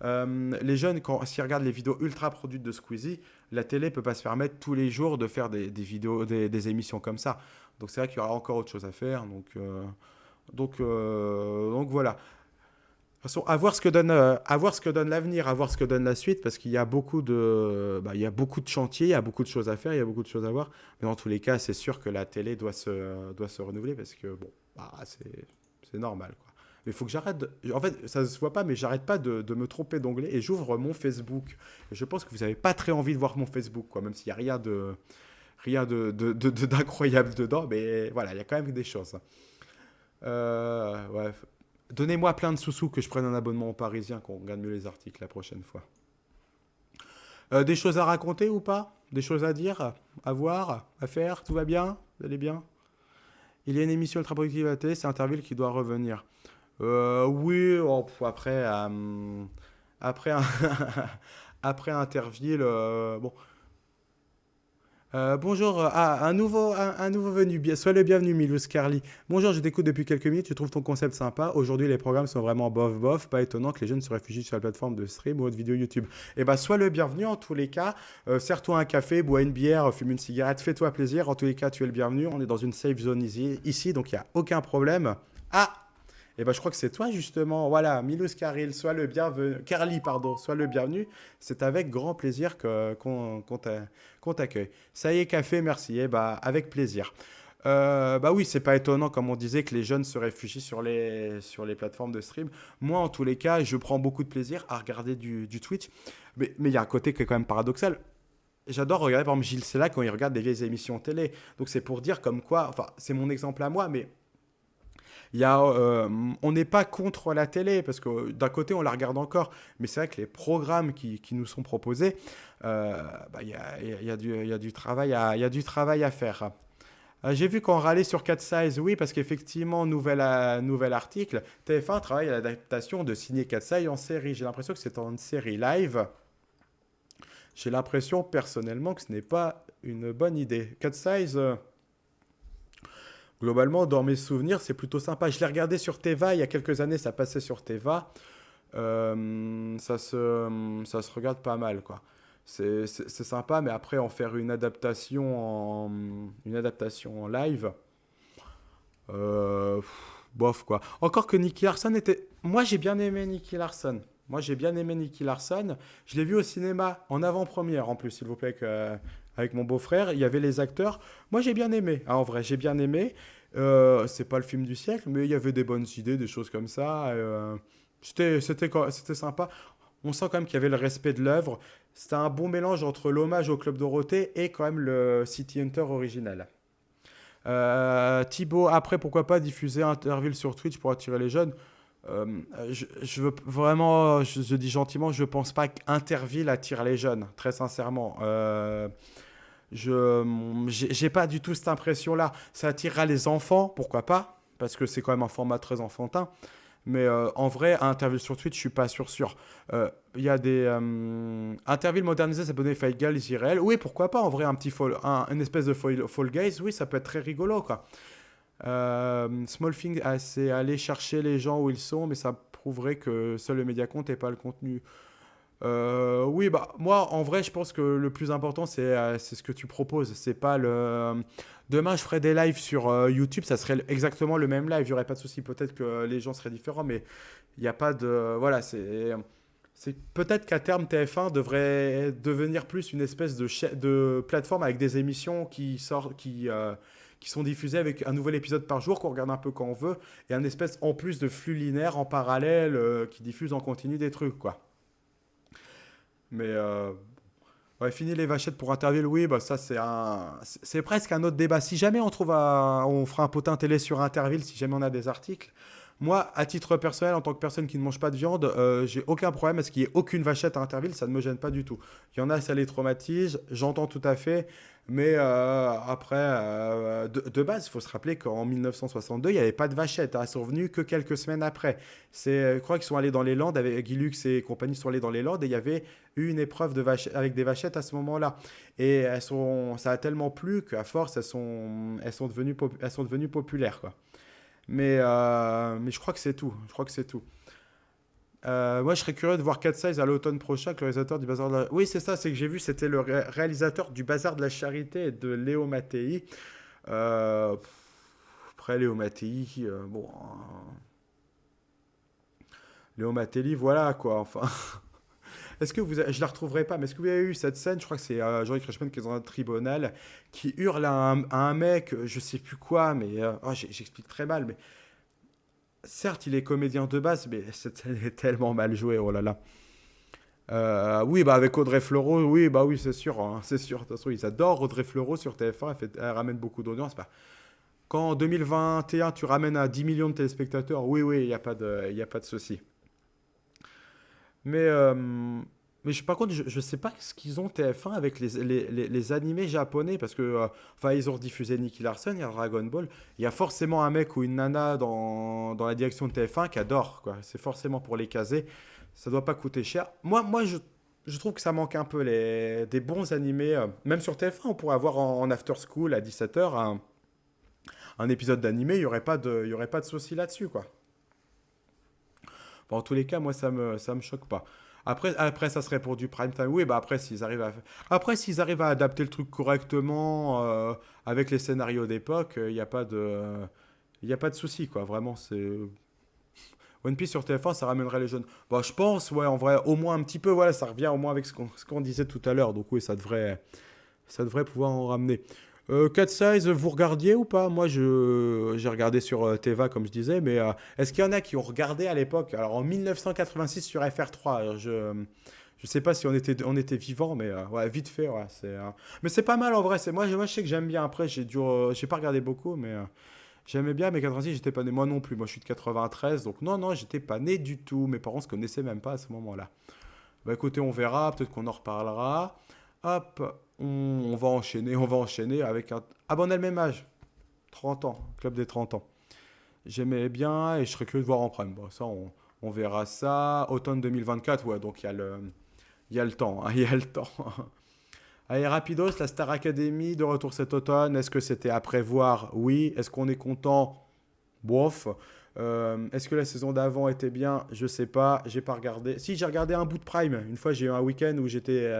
S1: Les jeunes, s'ils regardent les vidéos ultra produites de Squeezie, la télé peut pas se permettre tous les jours de faire des vidéos, des émissions comme ça. Donc c'est vrai qu'il y aura encore autre chose à faire. Donc voilà. De toute façon, à voir ce que donne l'avenir, à voir ce que donne la suite, parce qu'il y a beaucoup de chantiers, il y a beaucoup de choses à faire, il y a beaucoup de choses à voir. Mais dans tous les cas, c'est sûr que la télé doit se renouveler, parce que bon, bah, c'est normal, quoi. Mais il faut que j'arrête. En fait, ça se voit pas, mais j'arrête pas de me tromper d'onglet et j'ouvre mon Facebook. Et je pense que vous n'avez pas très envie de voir mon Facebook, quoi, même s'il n'y a d'incroyable dedans, mais voilà, il y a quand même des choses. Ouais. Donnez-moi plein de sous-sous que je prenne un abonnement au Parisien, qu'on regarde mieux les articles la prochaine fois. Des choses à raconter ou pas? Des choses à dire? À voir? À faire? Tout va bien? Vous allez bien? Il y a une émission ultra productive à la télé, c'est Interville qui doit revenir. Oui, oh, après, après Interville, bon, bonjour, un nouveau venu. Sois le bienvenu, Milous Carly. Bonjour, je t'écoute depuis quelques minutes. Je trouve ton concept sympa. Aujourd'hui, les programmes sont vraiment bof bof. Pas étonnant que les jeunes se réfugient sur la plateforme de stream ou autre vidéo YouTube. Eh ben, sois le bienvenu en tous les cas. Sers-toi un café, bois une bière, fume une cigarette, fais-toi plaisir. En tous les cas, tu es le bienvenu. On est dans une safe zone ici, donc il n'y a aucun problème. Ah! Eh ben, je crois que c'est toi justement. Voilà, Milous Carly, sois le bienvenu. Carly, pardon, sois le bienvenu. C'est avec grand plaisir qu'on t'accueille. Ça y est, café, merci. Eh ben, avec plaisir. Bah oui, c'est pas étonnant, comme on disait, que les jeunes se réfugient sur les plateformes de stream. Moi, en tous les cas, je prends beaucoup de plaisir à regarder du Twitch. Mais il y a un côté qui est quand même paradoxal. J'adore regarder, par exemple, Gilles Sella quand il regarde des vieilles émissions télé. Donc c'est pour dire comme quoi, enfin, c'est mon exemple à moi, mais on n'est pas contre la télé, parce que d'un côté, on la regarde encore, mais c'est vrai que les programmes qui nous sont proposés, bah, il y a du travail à faire. J'ai vu qu'on râlait sur Cat Size, oui, parce qu'effectivement, nouvel article, TF1 travaille à l'adaptation de Signé Cat Size en série. J'ai l'impression que c'est en série live. J'ai l'impression personnellement que ce n'est pas une bonne idée. Cat Size, globalement, dans mes souvenirs, c'est plutôt sympa. Je l'ai regardé sur Teva il y a quelques années, ça passait sur Teva. Ça se regarde pas mal, quoi. C'est sympa, mais après, en faire une adaptation en live, bof, quoi. Encore que Nicky Larson était. Moi, j'ai bien aimé Nicky Larson. Moi, j'ai bien aimé Nicky Larson. Je l'ai vu au cinéma, en avant-première, en plus, s'il vous plaît, avec mon beau-frère. Il y avait les acteurs. Moi, j'ai bien aimé. Ah, en vrai, j'ai bien aimé. C'est pas le film du siècle, mais il y avait des bonnes idées, des choses comme ça. C'était sympa. On sent quand même qu'il y avait le respect de l'œuvre. C'était un bon mélange entre l'hommage au Club Dorothée et quand même le City Hunter original. Thibaut, après, pourquoi pas diffuser Interville sur Twitch pour attirer les jeunes. Je veux vraiment, je dis gentiment, je pense pas qu'Interville attire les jeunes, très sincèrement. J'ai pas du tout cette impression-là. Ça attirera les enfants, pourquoi pas, parce que c'est quand même un format très enfantin. Mais en vrai, à Interville sur Twitch, je suis pas sûr. Il y a des Interville modernisé, ça peut donner Fight Guys IRL. Oui, pourquoi pas, en vrai, une espèce de Fall Guys, oui, ça peut être très rigolo, quoi. Small Thing, c'est aller chercher les gens où ils sont, mais ça prouverait que seul le média compte et pas le contenu. Oui, bah moi en vrai je pense que le plus important c'est ce que tu proposes. C'est pas le. Demain je ferai des lives sur YouTube, ça serait exactement le même live, il y aurait pas de souci. Peut-être que les gens seraient différents, mais il n'y a pas de. Voilà, c'est peut-être qu'à terme TF1 devrait devenir plus une espèce de plateforme avec des émissions qui sortent, qui sont diffusées avec un nouvel épisode par jour qu'on regarde un peu quand on veut, et un espèce en plus de flux linéaire en parallèle qui diffuse en continu des trucs, quoi. Mais ouais, fini les vachettes pour Interville, oui, bah ça c'est presque un autre débat. Si jamais on fera un potin télé sur Interville, si jamais on a des articles. Moi, à titre personnel, en tant que personne qui ne mange pas de viande, j'ai aucun problème à ce qu'il n'y ait aucune vachette à Interville, ça ne me gêne pas du tout. Il y en a, ça les traumatise, j'entends tout à fait, mais après, de base, il faut se rappeler qu'en 1962, il n'y avait pas de vachette, hein, elles sont venues que quelques semaines après. Je crois qu'ils sont allés dans les Landes, avec Guy Lux et compagnie sont allés dans les Landes, et il y avait eu une épreuve avec des vachettes à ce moment-là. Et ça a tellement plu qu'à force, elles sont devenues populaires, quoi. Mais je crois que c'est tout. Je crois que c'est tout. Moi, je serais curieux de voir Cat Size à l'automne prochain, que le réalisateur du Bazar de la... Oui, c'est ça, c'est que j'ai vu, c'était le réalisateur du Bazar de la Charité et de Léo Mattei. Pff, après, Léo Mattei, bon... Léo Mattei, voilà, quoi, enfin... Est-ce que je la retrouverai pas, mais est-ce que vous avez eu cette scène? Je crois que c'est Jean-Luc Reichmann qui est dans un tribunal, qui hurle à un mec, je sais plus quoi, mais oh, j'explique très mal, mais certes, il est comédien de base, mais cette scène est tellement mal jouée, oh là là. Oui, bah avec Audrey Fleurot, oui, bah oui, c'est sûr, hein, c'est sûr. De toute façon, ils adorent Audrey Fleurot sur TF1, elle ramène beaucoup d'audience. Bah, quand en 2021, tu ramènes à 10 millions de téléspectateurs, oui, oui, il y a pas de souci. Mais, par contre, je sais pas ce qu'ils ont TF1 avec les animés japonais, parce que, enfin, ils ont diffusé Nicky Larson, il y a Dragon Ball, il y a forcément un mec ou une nana dans la direction de TF1 qui adore, quoi. C'est forcément pour les caser, ça doit pas coûter cher. Moi je trouve que ça manque un peu des bons animés, même sur TF1, on pourrait avoir en after school à 17h un épisode d'animé, il y aurait pas de souci là-dessus, quoi. Bon, en tous les cas, moi, ça me choque pas. Après, ça serait pour du prime time. Oui, bah après, s'ils arrivent à adapter le truc correctement, avec les scénarios d'époque, il y a pas de souci, quoi. Vraiment, c'est One Piece sur TF1, ça ramènerait les jeunes. Bah, je pense, ouais, en vrai, au moins un petit peu, voilà, ça revient au moins avec ce qu'on disait tout à l'heure. Donc oui, ça devrait pouvoir en ramener. Cat Size, vous regardiez ou pas? Moi, j'ai regardé sur Teva, comme je disais, mais est-ce qu'il y en a qui ont regardé à l'époque? Alors, en 1986 sur FR3, alors je sais pas si on était vivant, mais ouais, vite fait, ouais, mais c'est pas mal en vrai. Moi, je sais que j'aime bien. Après, j'ai pas regardé beaucoup, mais j'aimais bien. Mais 86, j'étais pas né. Moi non plus. Moi, je suis de 93, donc non, non, j'étais pas né du tout. Mes parents se connaissaient même pas à ce moment-là. Bah écoutez, on verra, peut-être qu'on en reparlera. Hop, on va enchaîner avec un... Ah bon, on a le même âge. 30 ans, Club des 30 ans. J'aimais bien et je serais curieux de voir en prime. Bon, ça, on verra ça. Automne 2024, ouais, donc il y a le temps, hein, il y a le temps. Allez, rapidos, la Star Academy de retour cet automne. Est-ce que c'était à prévoir? Oui. Est-ce qu'on est content? Bof. Est-ce que la saison d'avant était bien? Je sais pas. J'ai pas regardé. Si, j'ai regardé un bout de Prime. Une fois, j'ai eu un week-end où j'étais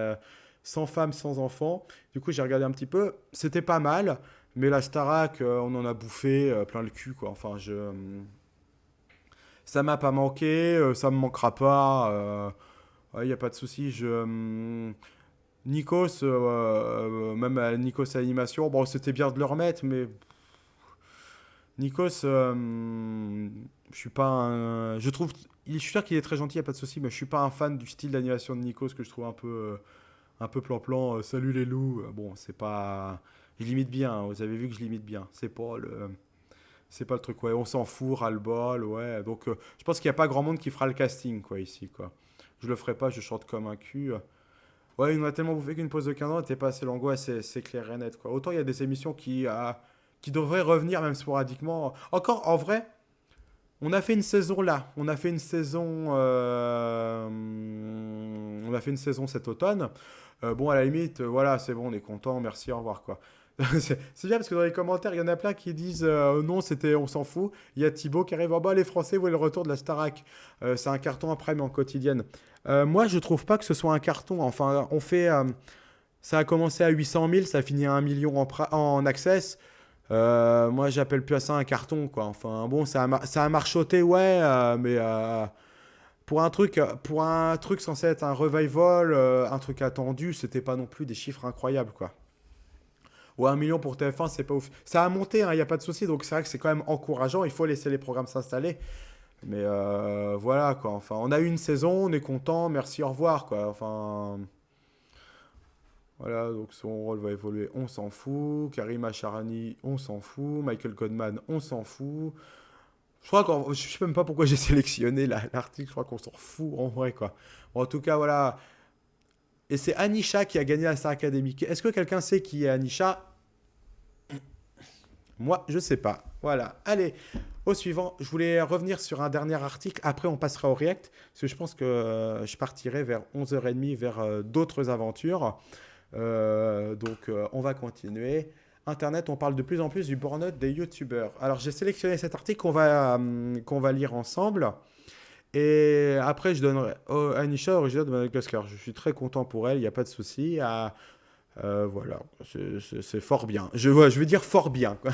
S1: sans femme, sans enfant. Du coup, j'ai regardé un petit peu. C'était pas mal. Mais la Starac, on en a bouffé plein le cul, quoi. Enfin, ça m'a pas manqué. Ça me manquera pas. Il n'y a pas de souci. Nikos, même à Nikos Animation, bon, c'était bien de le remettre, mais Nikos, je suis pas un. Je suis sûr qu'il est très gentil, y a pas de souci, mais je suis pas un fan du style d'animation de Nikos que je trouve un peu plan-plan. Salut les loups. Bon, c'est pas. Je limite bien, hein, vous avez vu que je limite bien. C'est pas le truc, ouais. On s'en fout, ras-le-bol, ouais. Donc, je pense qu'il y a pas grand monde qui fera le casting, quoi, ici, quoi. Je le ferai pas, je chante comme un cul. Ouais, il nous a tellement bouffé qu'une pause de 15 ans n'était pas assez longue. Ouais, c'est clair et net, quoi. Autant il y a des émissions qui devraient revenir, même sporadiquement. Encore, en vrai, on a fait une saison là. On a fait une saison cet automne. Bon, à la limite, voilà, c'est bon, on est content, merci, au revoir, quoi. C'est bien parce que dans les commentaires, il y en a plein qui disent non, on s'en fout. Il y a Thibaut qui arrive en bas, les Français voient le retour de la Starac. C'est un carton après, mais en quotidienne. Moi, je trouve pas que ce soit un carton. Enfin, ça a commencé à 800 000, ça a fini à 1 million en access. Moi, j'appelle plus à ça un carton, quoi. Enfin, bon, ça a marchoté, ouais, mais pour un truc censé être un revival, un truc attendu, c'était pas non plus des chiffres incroyables, quoi. Ouais, 1 million pour TF1, c'est pas ouf. Ça a monté, il n'y a pas de souci, donc c'est vrai que c'est quand même encourageant. Il faut laisser les programmes s'installer. Mais voilà, quoi. Enfin, on a eu une saison, on est content, merci, au revoir, quoi. Enfin, voilà, donc son rôle va évoluer, on s'en fout. Karim Acharani, on s'en fout. Michael Godman, on s'en fout. Je sais même pas pourquoi j'ai sélectionné l'article, je crois qu'on s'en fout en vrai, quoi. Bon, en tout cas, voilà. Et c'est Anisha qui a gagné la Star Academy. Est-ce que quelqu'un sait qui est Anisha? Moi, je sais pas. Voilà. Allez, au suivant. Je voulais revenir sur un dernier article. Après, on passera au React. Parce que je pense que je partirai vers 11h30 vers d'autres aventures. On va continuer. Internet, on parle de plus en plus du burn-out des youtubeurs. Alors, j'ai sélectionné cet article qu'on va lire ensemble. Et après, je donnerai à Anisha, originaire de Madagascar. Je suis très content pour elle, il n'y a pas de souci. Voilà, c'est fort bien. Je veux dire fort bien, quoi.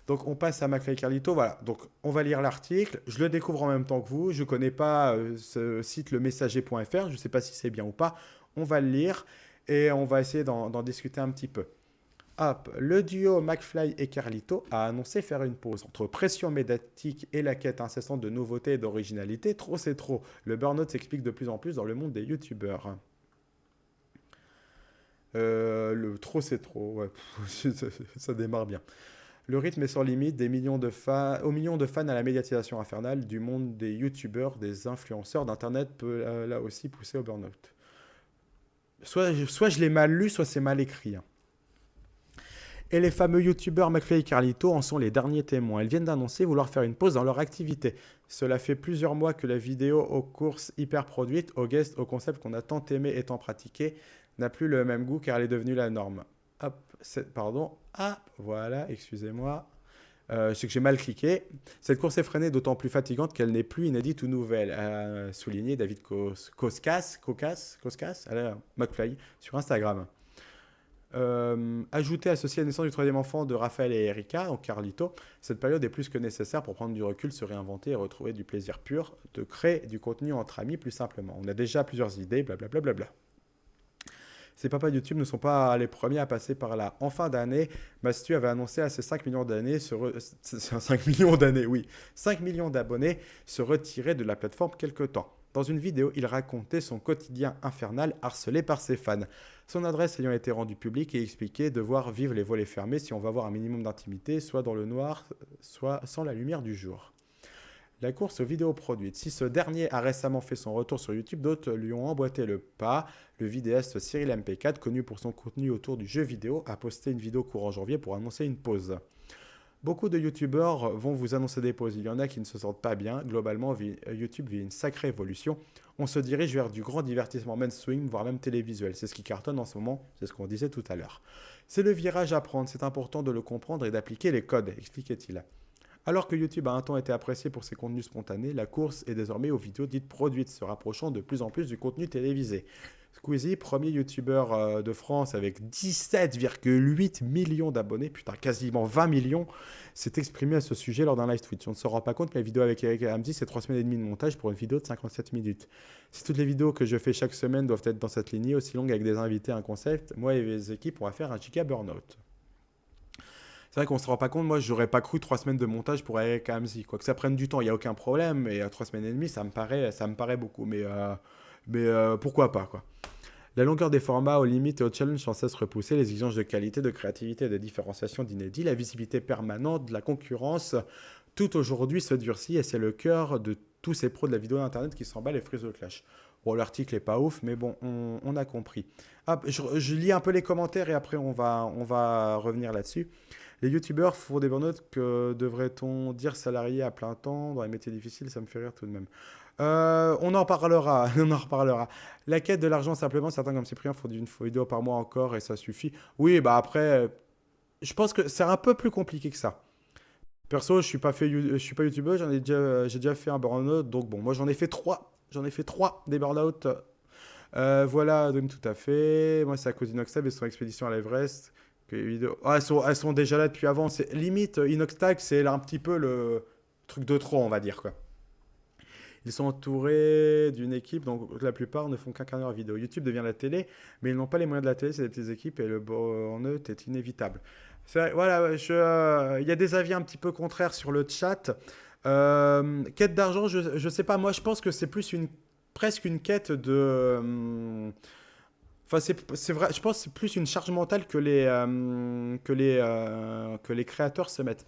S1: Donc, on passe à Maclay et Carlito. Voilà, donc on va lire l'article. Je le découvre en même temps que vous. Je ne connais pas ce site lemessager.fr. Je ne sais pas si c'est bien ou pas. On va le lire et on va essayer d'en discuter un petit peu. Hop, le duo McFly et Carlito a annoncé faire une pause entre pression médiatique et la quête incessante de nouveautés et d'originalité. Trop, c'est trop. Le burn-out s'explique de plus en plus dans le monde des youtubeurs. Le trop, c'est trop. Ouais, ça démarre bien. Le rythme est sans limite, aux millions de fans à la médiatisation infernale du monde des youtubeurs, des influenceurs d'internet peut là aussi pousser au burn-out. Soit je l'ai mal lu, soit c'est mal écrit, hein. Et les fameux youtubeurs McFly et Carlito en sont les derniers témoins. Ils viennent d'annoncer vouloir faire une pause dans leur activité. Cela fait plusieurs mois que la vidéo aux courses hyper produite, aux guests, au concept qu'on a tant aimé et tant pratiqué, n'a plus le même goût car elle est devenue la norme. Hop, pardon. Ah, voilà, excusez-moi. C'est que j'ai mal cliqué. Cette course effrénée est d'autant plus fatigante qu'elle n'est plus inédite ou nouvelle, a souligné David Koskas, McFly, sur Instagram. Ajouté, associé à la naissance du troisième enfant de Raphaël et Erika, en Carlito, cette période est plus que nécessaire pour prendre du recul, se réinventer et retrouver du plaisir pur, de créer du contenu entre amis plus simplement. On a déjà plusieurs idées, blablabla. Bla bla bla. Ces papas YouTube ne sont pas les premiers à passer par là. En fin d'année, Mastu avait annoncé à ses 5 millions d'années, 5 millions d'années, oui, 5 millions d'abonnés se retirer de la plateforme quelque temps. Dans une vidéo, il racontait son quotidien infernal harcelé par ses fans. Son adresse ayant été rendue publique et expliquait devoir vivre les volets fermés si on veut avoir un minimum d'intimité, soit dans le noir, soit sans la lumière du jour. La course aux vidéos produites. Si ce dernier a récemment fait son retour sur YouTube, d'autres lui ont emboîté le pas. Le vidéaste Cyril MP4, connu pour son contenu autour du jeu vidéo, a posté une vidéo courant janvier pour annoncer une pause. Beaucoup de youtubeurs vont vous annoncer des pauses. Il y en a qui ne se sentent pas bien. Globalement, YouTube vit une sacrée évolution. On se dirige vers du grand divertissement mainstream, voire même télévisuel. C'est ce qui cartonne en ce moment, c'est ce qu'on disait tout à l'heure. C'est le virage à prendre, c'est important de le comprendre et d'appliquer les codes, expliquait-il. Alors que YouTube a un temps été apprécié pour ses contenus spontanés, la course est désormais aux vidéos dites produites, se rapprochant de plus en plus du contenu télévisé. Squeezie, premier youtubeur de France avec 17,8 millions d'abonnés, putain, quasiment 20 millions, s'est exprimé à ce sujet lors d'un live Twitch. On ne se rend pas compte que la vidéo avec Eric et Ramsey, c'est 3 semaines et demie de montage pour une vidéo de 57 minutes. Si toutes les vidéos que je fais chaque semaine doivent être dans cette lignée, aussi longue avec des invités, un concept, moi et les équipes, on va faire un giga burn-out. C'est vrai qu'on se rend pas compte, moi j'aurais pas cru 3 semaines de montage pour Eric Ramsey. Quoi que ça prenne du temps, il n'y a aucun problème, et à 3 semaines et demie, ça me paraît beaucoup, mais pourquoi pas, quoi. La longueur des formats aux limites et aux challenges sans cesse repoussés, les exigences de qualité, de créativité et de différenciation d'inédit, la visibilité permanente de la concurrence, tout aujourd'hui se durcit et c'est le cœur de tous ces pros de la vidéo d'internet qui s'emballent et frisent le clash. Bon, l'article est pas ouf, mais bon, on a compris. Ah, je lis un peu les commentaires et après on va revenir là-dessus. Les youtubeurs font des burn-out, que devrait-on dire salariés à plein temps dans les métiers difficiles, ça me fait rire tout de même. On en parlera, on en reparlera. La quête de l'argent simplement, certains comme Cyprien font une vidéo par mois encore et ça suffit. Oui, bah après, je pense que c'est un peu plus compliqué que ça. Perso, je suis pas youtubeur, j'ai déjà fait un burn-out, donc bon, moi j'en ai fait trois des burn-out. Voilà, donc tout à fait. Moi, c'est à cause d'Inoxtag et son expédition à l'Everest. Que les vidéos... Ah, elles sont déjà là depuis avant. C'est limite, Inoxtag, c'est là un petit peu le truc de trop, on va dire, quoi. Ils sont entourés d'une équipe, donc la plupart ne font qu'incarner leur vidéo. YouTube devient la télé, mais ils n'ont pas les moyens de la télé, c'est des petites équipes et le burn-out est inévitable. Voilà, il y a des avis un petit peu contraires sur le chat. Quête d'argent, je sais pas, moi je pense que c'est presque une quête de... Enfin, c'est vrai, je pense que c'est plus une charge mentale que les créateurs se mettent.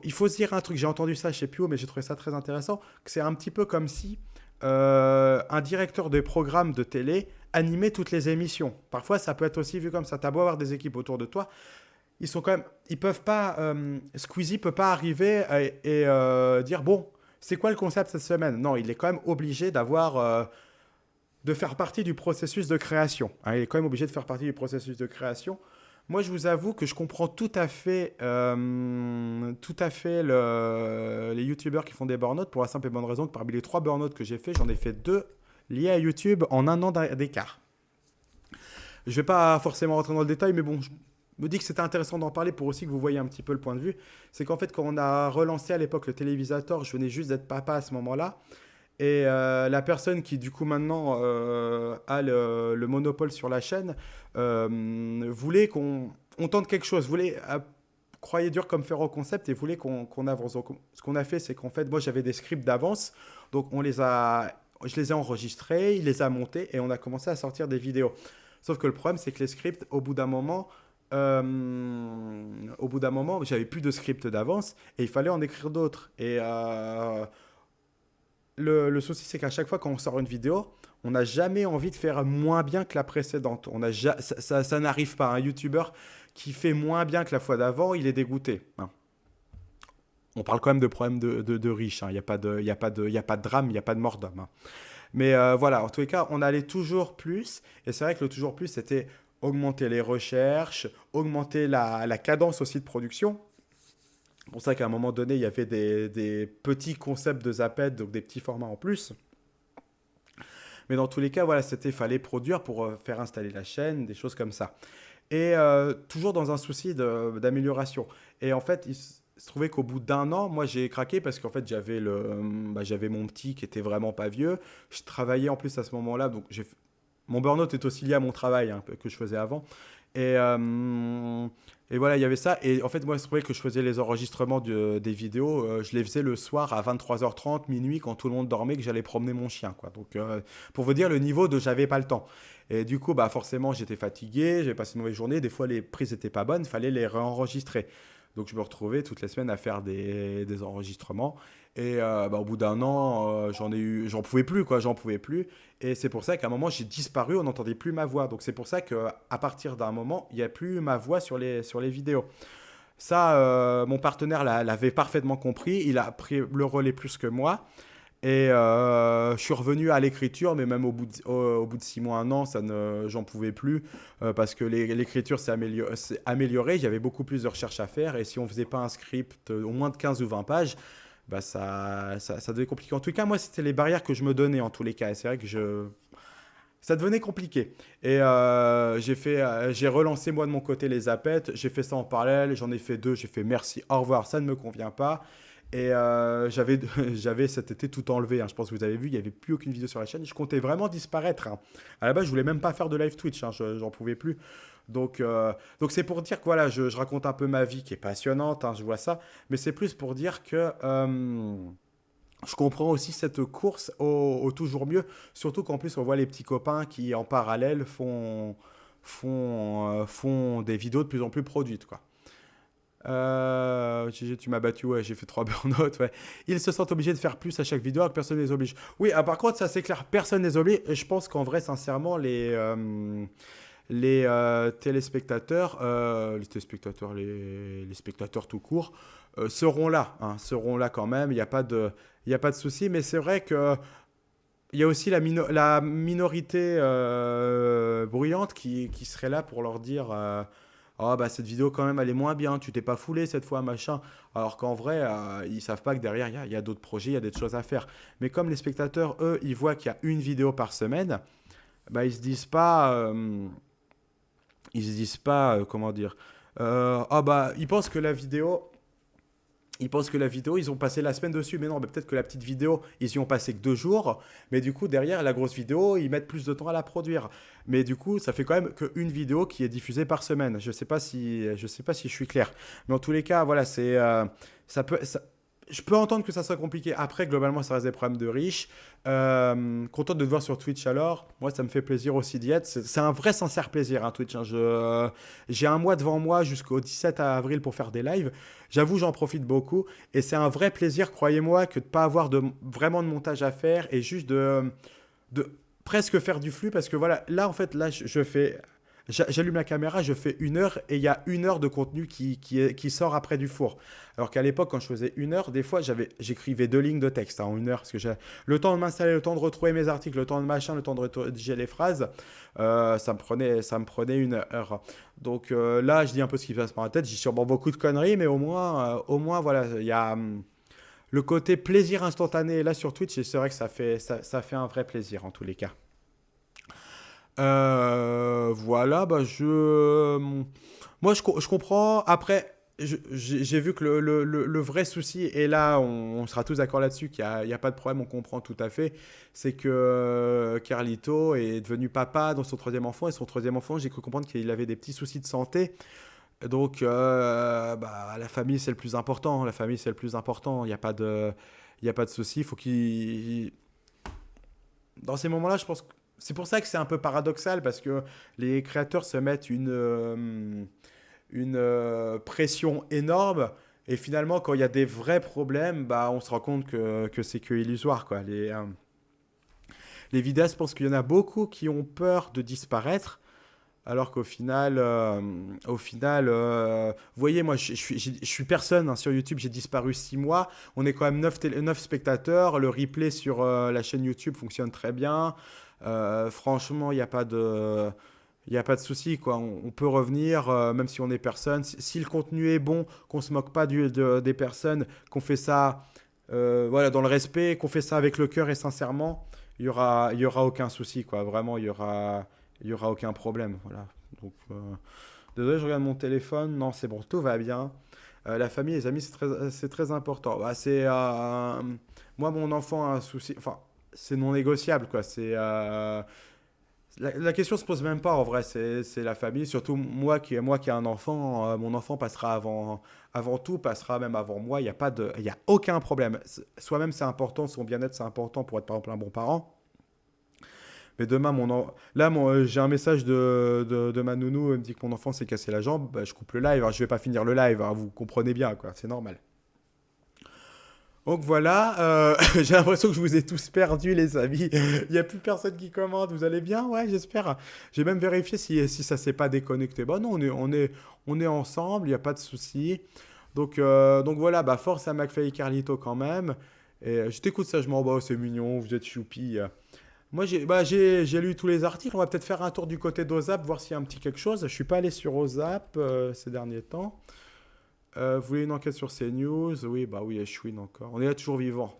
S1: Il faut se dire un truc, j'ai entendu ça chez Pio, mais j'ai trouvé ça très intéressant, que c'est un petit peu comme si un directeur de programme de télé animait toutes les émissions. Parfois, ça peut être aussi vu comme ça. T'as beau avoir des équipes autour de toi, ils sont quand même, ils peuvent pas, Squeezie peut pas arriver et dire, bon, c'est quoi le concept cette semaine? Non, il est quand même obligé de faire partie du processus de création. Hein, il est quand même obligé de faire partie du processus de création. Moi, je vous avoue que je comprends tout à fait les youtubeurs qui font des burn-out pour la simple et bonne raison que parmi les 3 burn-out que j'ai fait, j'en ai fait 2 liés à YouTube en un an d'écart. Je ne vais pas forcément rentrer dans le détail, mais bon, je me dis que c'était intéressant d'en parler pour aussi que vous voyez un petit peu le point de vue. C'est qu'en fait, quand on a relancé à l'époque le télévisateur, je venais juste d'être papa à ce moment-là. Et la personne qui, du coup, maintenant a le monopole sur la chaîne voulait qu'on tente quelque chose, croyait dur comme fer au concept et voulait qu'on avance. Donc, ce qu'on a fait, c'est qu'en fait, moi, j'avais des scripts d'avance. Donc, je les ai enregistrés, il les a montés et on a commencé à sortir des vidéos. Sauf que le problème, c'est que les scripts, au bout d'un moment, j'avais plus de script d'avance et il fallait en écrire d'autres. Et le souci, c'est qu'à chaque fois qu'on sort une vidéo, on n'a jamais envie de faire moins bien que la précédente. Ça n'arrive pas. Un YouTuber qui fait moins bien que la fois d'avant, il est dégoûté. Hein. On parle quand même de problèmes de riches. Hein. Il n'y a pas y a pas de drame, il n'y a pas de mort d'homme. Hein. Mais voilà, en tous les cas, on allait toujours plus. Et c'est vrai que le toujours plus, c'était augmenter les recherches, augmenter la cadence aussi de production. C'est pour ça qu'à un moment donné, il y avait des petits concepts de Zaped, donc des petits formats en plus. Mais dans tous les cas, voilà, fallait produire pour faire installer la chaîne, des choses comme ça. Et toujours dans un souci d'amélioration. Et en fait, il se trouvait qu'au bout d'un an, moi j'ai craqué parce qu'en fait j'avais mon petit qui était vraiment pas vieux. Je travaillais en plus à ce moment-là, donc mon burn-out est aussi lié à mon travail hein, que je faisais avant. Et, et voilà, il y avait ça. Et en fait, moi, je trouvais que je faisais les enregistrements des vidéos. Je les faisais le soir à 23h30, minuit, quand tout le monde dormait, que j'allais promener mon chien. Quoi. Donc, pour vous dire le niveau de j'avais pas le temps. Et du coup, bah, forcément, j'étais fatigué, j'avais passé une mauvaise journée. Des fois, les prises n'étaient pas bonnes, il fallait les réenregistrer. Donc, je me retrouvais toutes les semaines à faire des enregistrements. Et bah, au bout d'un an, j'en pouvais plus, quoi, j'en pouvais plus. Et c'est pour ça qu'à un moment, j'ai disparu, on n'entendait plus ma voix. Donc c'est pour ça qu'à partir d'un moment, il n'y a plus ma voix sur les vidéos. Ça, mon partenaire l'avait parfaitement compris. Il a pris le relais plus que moi. Et je suis revenu à l'écriture, mais même au bout de 6 mois, un an, j'en pouvais plus parce que l'écriture s'est améliorée. J'avais beaucoup plus de recherches à faire. Et si on faisait pas un script au moins de 15 ou 20 pages, bah ça devenait compliqué. En tout cas, moi, c'était les barrières que je me donnais en tous les cas. Et c'est vrai que ça devenait compliqué. Et j'ai relancé moi de mon côté les Zapettes. J'ai fait ça en parallèle. J'en ai fait deux. J'ai fait merci, au revoir, ça ne me convient pas. Et j'avais cet été tout enlevé, hein. Je pense que vous avez vu, il n'y avait plus aucune vidéo sur la chaîne. Je comptais vraiment disparaître, hein. À la base, je voulais même pas faire de live Twitch, hein. J'en pouvais plus. Donc c'est pour dire que voilà, je raconte un peu ma vie qui est passionnante, hein, je vois ça. Mais c'est plus pour dire que je comprends aussi cette course au toujours mieux. Surtout qu'en plus, on voit les petits copains qui, en parallèle, font des vidéos de plus en plus produites, quoi. GG, tu m'as battu, ouais, j'ai fait 3 burn-out, ouais. Ils se sentent obligés de faire plus à chaque vidéo alors que personne ne les oblige. Oui, ah, par contre, ça c'est clair, personne ne les oblige. Et je pense qu'en vrai, sincèrement, les spectateurs tout court, seront là, hein, seront là quand même. Il y a pas de souci, mais c'est vrai que il y a aussi la minorité bruyante qui serait là pour leur dire ah bah cette vidéo quand même elle est moins bien, tu t'es pas foulé cette fois, machin. Alors qu'en vrai, ils savent pas que derrière il y a d'autres projets, il y a des choses à faire. Mais comme les spectateurs, eux, ils voient qu'il y a une vidéo par semaine, bah ils se disent pas, comment dire, ah bah ils pensent que la vidéo, ils ont passé la semaine dessus. Mais non, mais peut-être que la petite vidéo, ils y ont passé que 2 jours. Mais du coup, derrière, la grosse vidéo, ils mettent plus de temps à la produire. Mais du coup, ça fait quand même qu'une vidéo qui est diffusée par semaine. Je sais pas si je suis clair. Mais en tous les cas, voilà, ça peut, ça- je peux entendre que ça soit compliqué. Après, globalement, ça reste des problèmes de riches. Content de te voir sur Twitch alors. Moi, ça me fait plaisir aussi d'y être. C'est un vrai sincère plaisir, hein, Twitch, hein. J'ai un mois devant moi jusqu'au 17 avril pour faire des lives. J'avoue, j'en profite beaucoup. Et c'est un vrai plaisir, croyez-moi, que de ne pas avoir vraiment de montage à faire et juste de presque faire du flux. Parce que voilà, là, en fait, là, j'allume la caméra, je fais 1 heure et il y a 1 heure de contenu qui sort après du four. Alors qu'à l'époque, quand je faisais 1 heure, des fois, j'écrivais 2 lignes de texte, hein, en 1 heure. Parce que j'ai le temps de m'installer, le temps de retrouver mes articles, le temps de machin, le temps de rédiger les phrases. Ça me prenait 1 heure. Donc là, je dis un peu ce qui se passe par la tête. J'ai sûrement beaucoup de conneries, mais au moins voilà, il y a le côté plaisir instantané là sur Twitch. Et c'est vrai que ça fait un vrai plaisir en tous les cas. Voilà, bah moi je comprends. Après, j'ai vu que le vrai souci, et là on sera tous d'accord là-dessus, qu'il y a pas de problème, on comprend tout à fait, c'est que Carlito est devenu papa dans son troisième enfant, et son troisième enfant, j'ai cru comprendre qu'il avait des petits soucis de santé. Donc, bah, la famille c'est le plus important, la famille c'est le plus important, il y a pas de souci, faut qu'il dans ces moments-là, je pense que c'est pour ça que c'est un peu paradoxal parce que les créateurs se mettent une pression énorme et finalement, quand il y a des vrais problèmes, bah, on se rend compte que c'est que illusoire, quoi. Les vidéastes, je pense qu'il y en a beaucoup qui ont peur de disparaître. Alors qu'au final, vous voyez, moi, je suis personne, hein, sur YouTube, j'ai disparu 6 mois. On est quand même 9 spectateurs. Le replay sur la chaîne YouTube fonctionne très bien. Franchement, il n'y a pas de souci, quoi. On peut revenir, même si on est personne. Si le contenu est bon, qu'on se moque pas des personnes, qu'on fait ça voilà, dans le respect, qu'on fait ça avec le cœur et sincèrement, il y aura aucun souci, quoi. Vraiment, il y aura aucun problème. Voilà. Donc, désolé, je regarde mon téléphone. Non, c'est bon, tout va bien. La famille, les amis, c'est très important. Bah, moi, mon enfant a un souci. Enfin, c'est non négociable, quoi. La question se pose même pas en vrai, c'est la famille. Surtout moi qui ai un enfant, mon enfant passera avant tout, passera même avant moi. Il y a aucun problème. Soi-même c'est important, son bien-être c'est important pour être par exemple un bon parent. Mais demain, j'ai un message de ma nounou, elle me dit que mon enfant s'est cassé la jambe. Bah, je coupe le live, hein. Je vais pas finir le live, hein, vous comprenez bien, quoi. C'est normal. Donc voilà, j'ai l'impression que je vous ai tous perdus, les amis. Il n'y a plus personne qui commente. Vous allez bien? Ouais, j'espère. J'ai même vérifié si ça s'est pas déconnecté. Bah non, on est ensemble, il n'y a pas de souci. Donc voilà, bah force à McFly et Carlito quand même. Et je t'écoute sagement, bah c'est mignon, vous êtes choupi. Moi, j'ai lu tous les articles. On va peut-être faire un tour du côté d'Ozap, voir s'il y a un petit quelque chose. Je suis pas allé sur Ozap ces derniers temps. Vous voulez une enquête sur CNews? Oui, bah oui, Ashwin encore. On est là toujours vivant,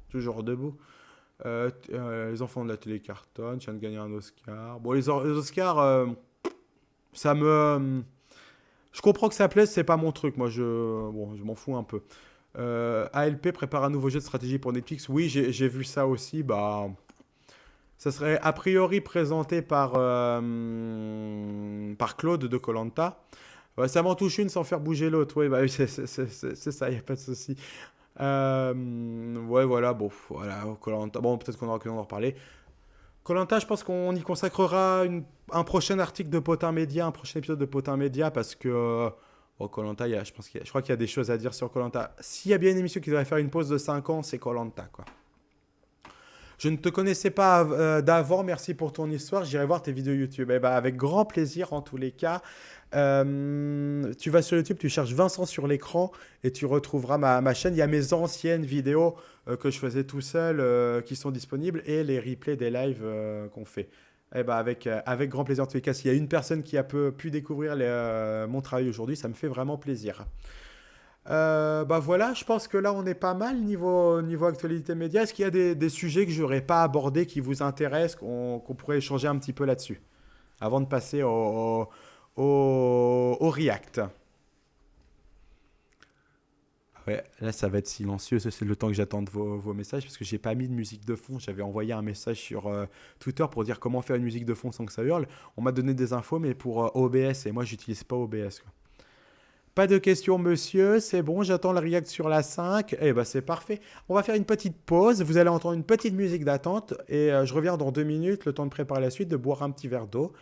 S1: toujours debout. Les enfants de la télé cartonnent, je viens de gagner un Oscar. Bon, les Oscars, ça me... Je comprends que ça plaise, c'est pas mon truc. Moi, bon, je m'en fous un peu. ALP prépare un nouveau jeu de stratégie pour Netflix. Oui, j'ai vu ça aussi. Bah, ça serait a priori présenté par Claude de Colanta. Ouais, ça m'en touche une sans faire bouger l'autre. Oui, bah, oui, c'est ça, il n'y a pas de souci. Ouais, voilà, bon, voilà, koh bon, peut-être qu'on aura l'occasion d'en reparler. Koh, je pense qu'on y consacrera un prochain article de Potin Média, un prochain épisode de Potin Média, parce que oh, koh je crois qu'il y a des choses à dire sur koh. S'il y a bien une émission qui devrait faire une pause de 5 ans, c'est koh, quoi. Je ne te connaissais pas d'avant, merci pour ton histoire. J'irai voir tes vidéos YouTube. Eh ben, avec grand plaisir en tous les cas. Tu vas sur YouTube, tu cherches Vincent sur l'écran et tu retrouveras ma chaîne. Il y a mes anciennes vidéos que je faisais tout seul qui sont disponibles et les replays des lives qu'on fait. Eh ben avec grand plaisir en tous les cas. S'il y a une personne qui a pu découvrir mon travail aujourd'hui, ça me fait vraiment plaisir. Bah voilà, je pense que là on est pas mal niveau actualité média. Est-ce qu'il y a des sujets que je n'aurais pas abordés qui vous intéressent, qu'on pourrait échanger un petit peu là-dessus, avant de passer au React? Ouais, là ça va être silencieux, ça, c'est le temps que j'attende vos messages, parce que j'ai pas mis de musique de fond. J'avais envoyé un message sur Twitter pour dire comment faire une musique de fond sans que ça hurle. On m'a donné des infos, mais pour OBS, et moi j'utilise pas OBS, quoi. Pas de questions, monsieur. C'est bon, j'attends le react sur la 5. Eh ben, c'est parfait. On va faire une petite pause. Vous allez entendre une petite musique d'attente. Et je reviens dans 2 minutes, le temps de préparer la suite, de boire un petit verre d'eau.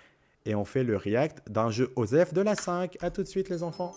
S1: Et on fait le react d'un jeu OSEF de la 5. À tout de suite, les enfants.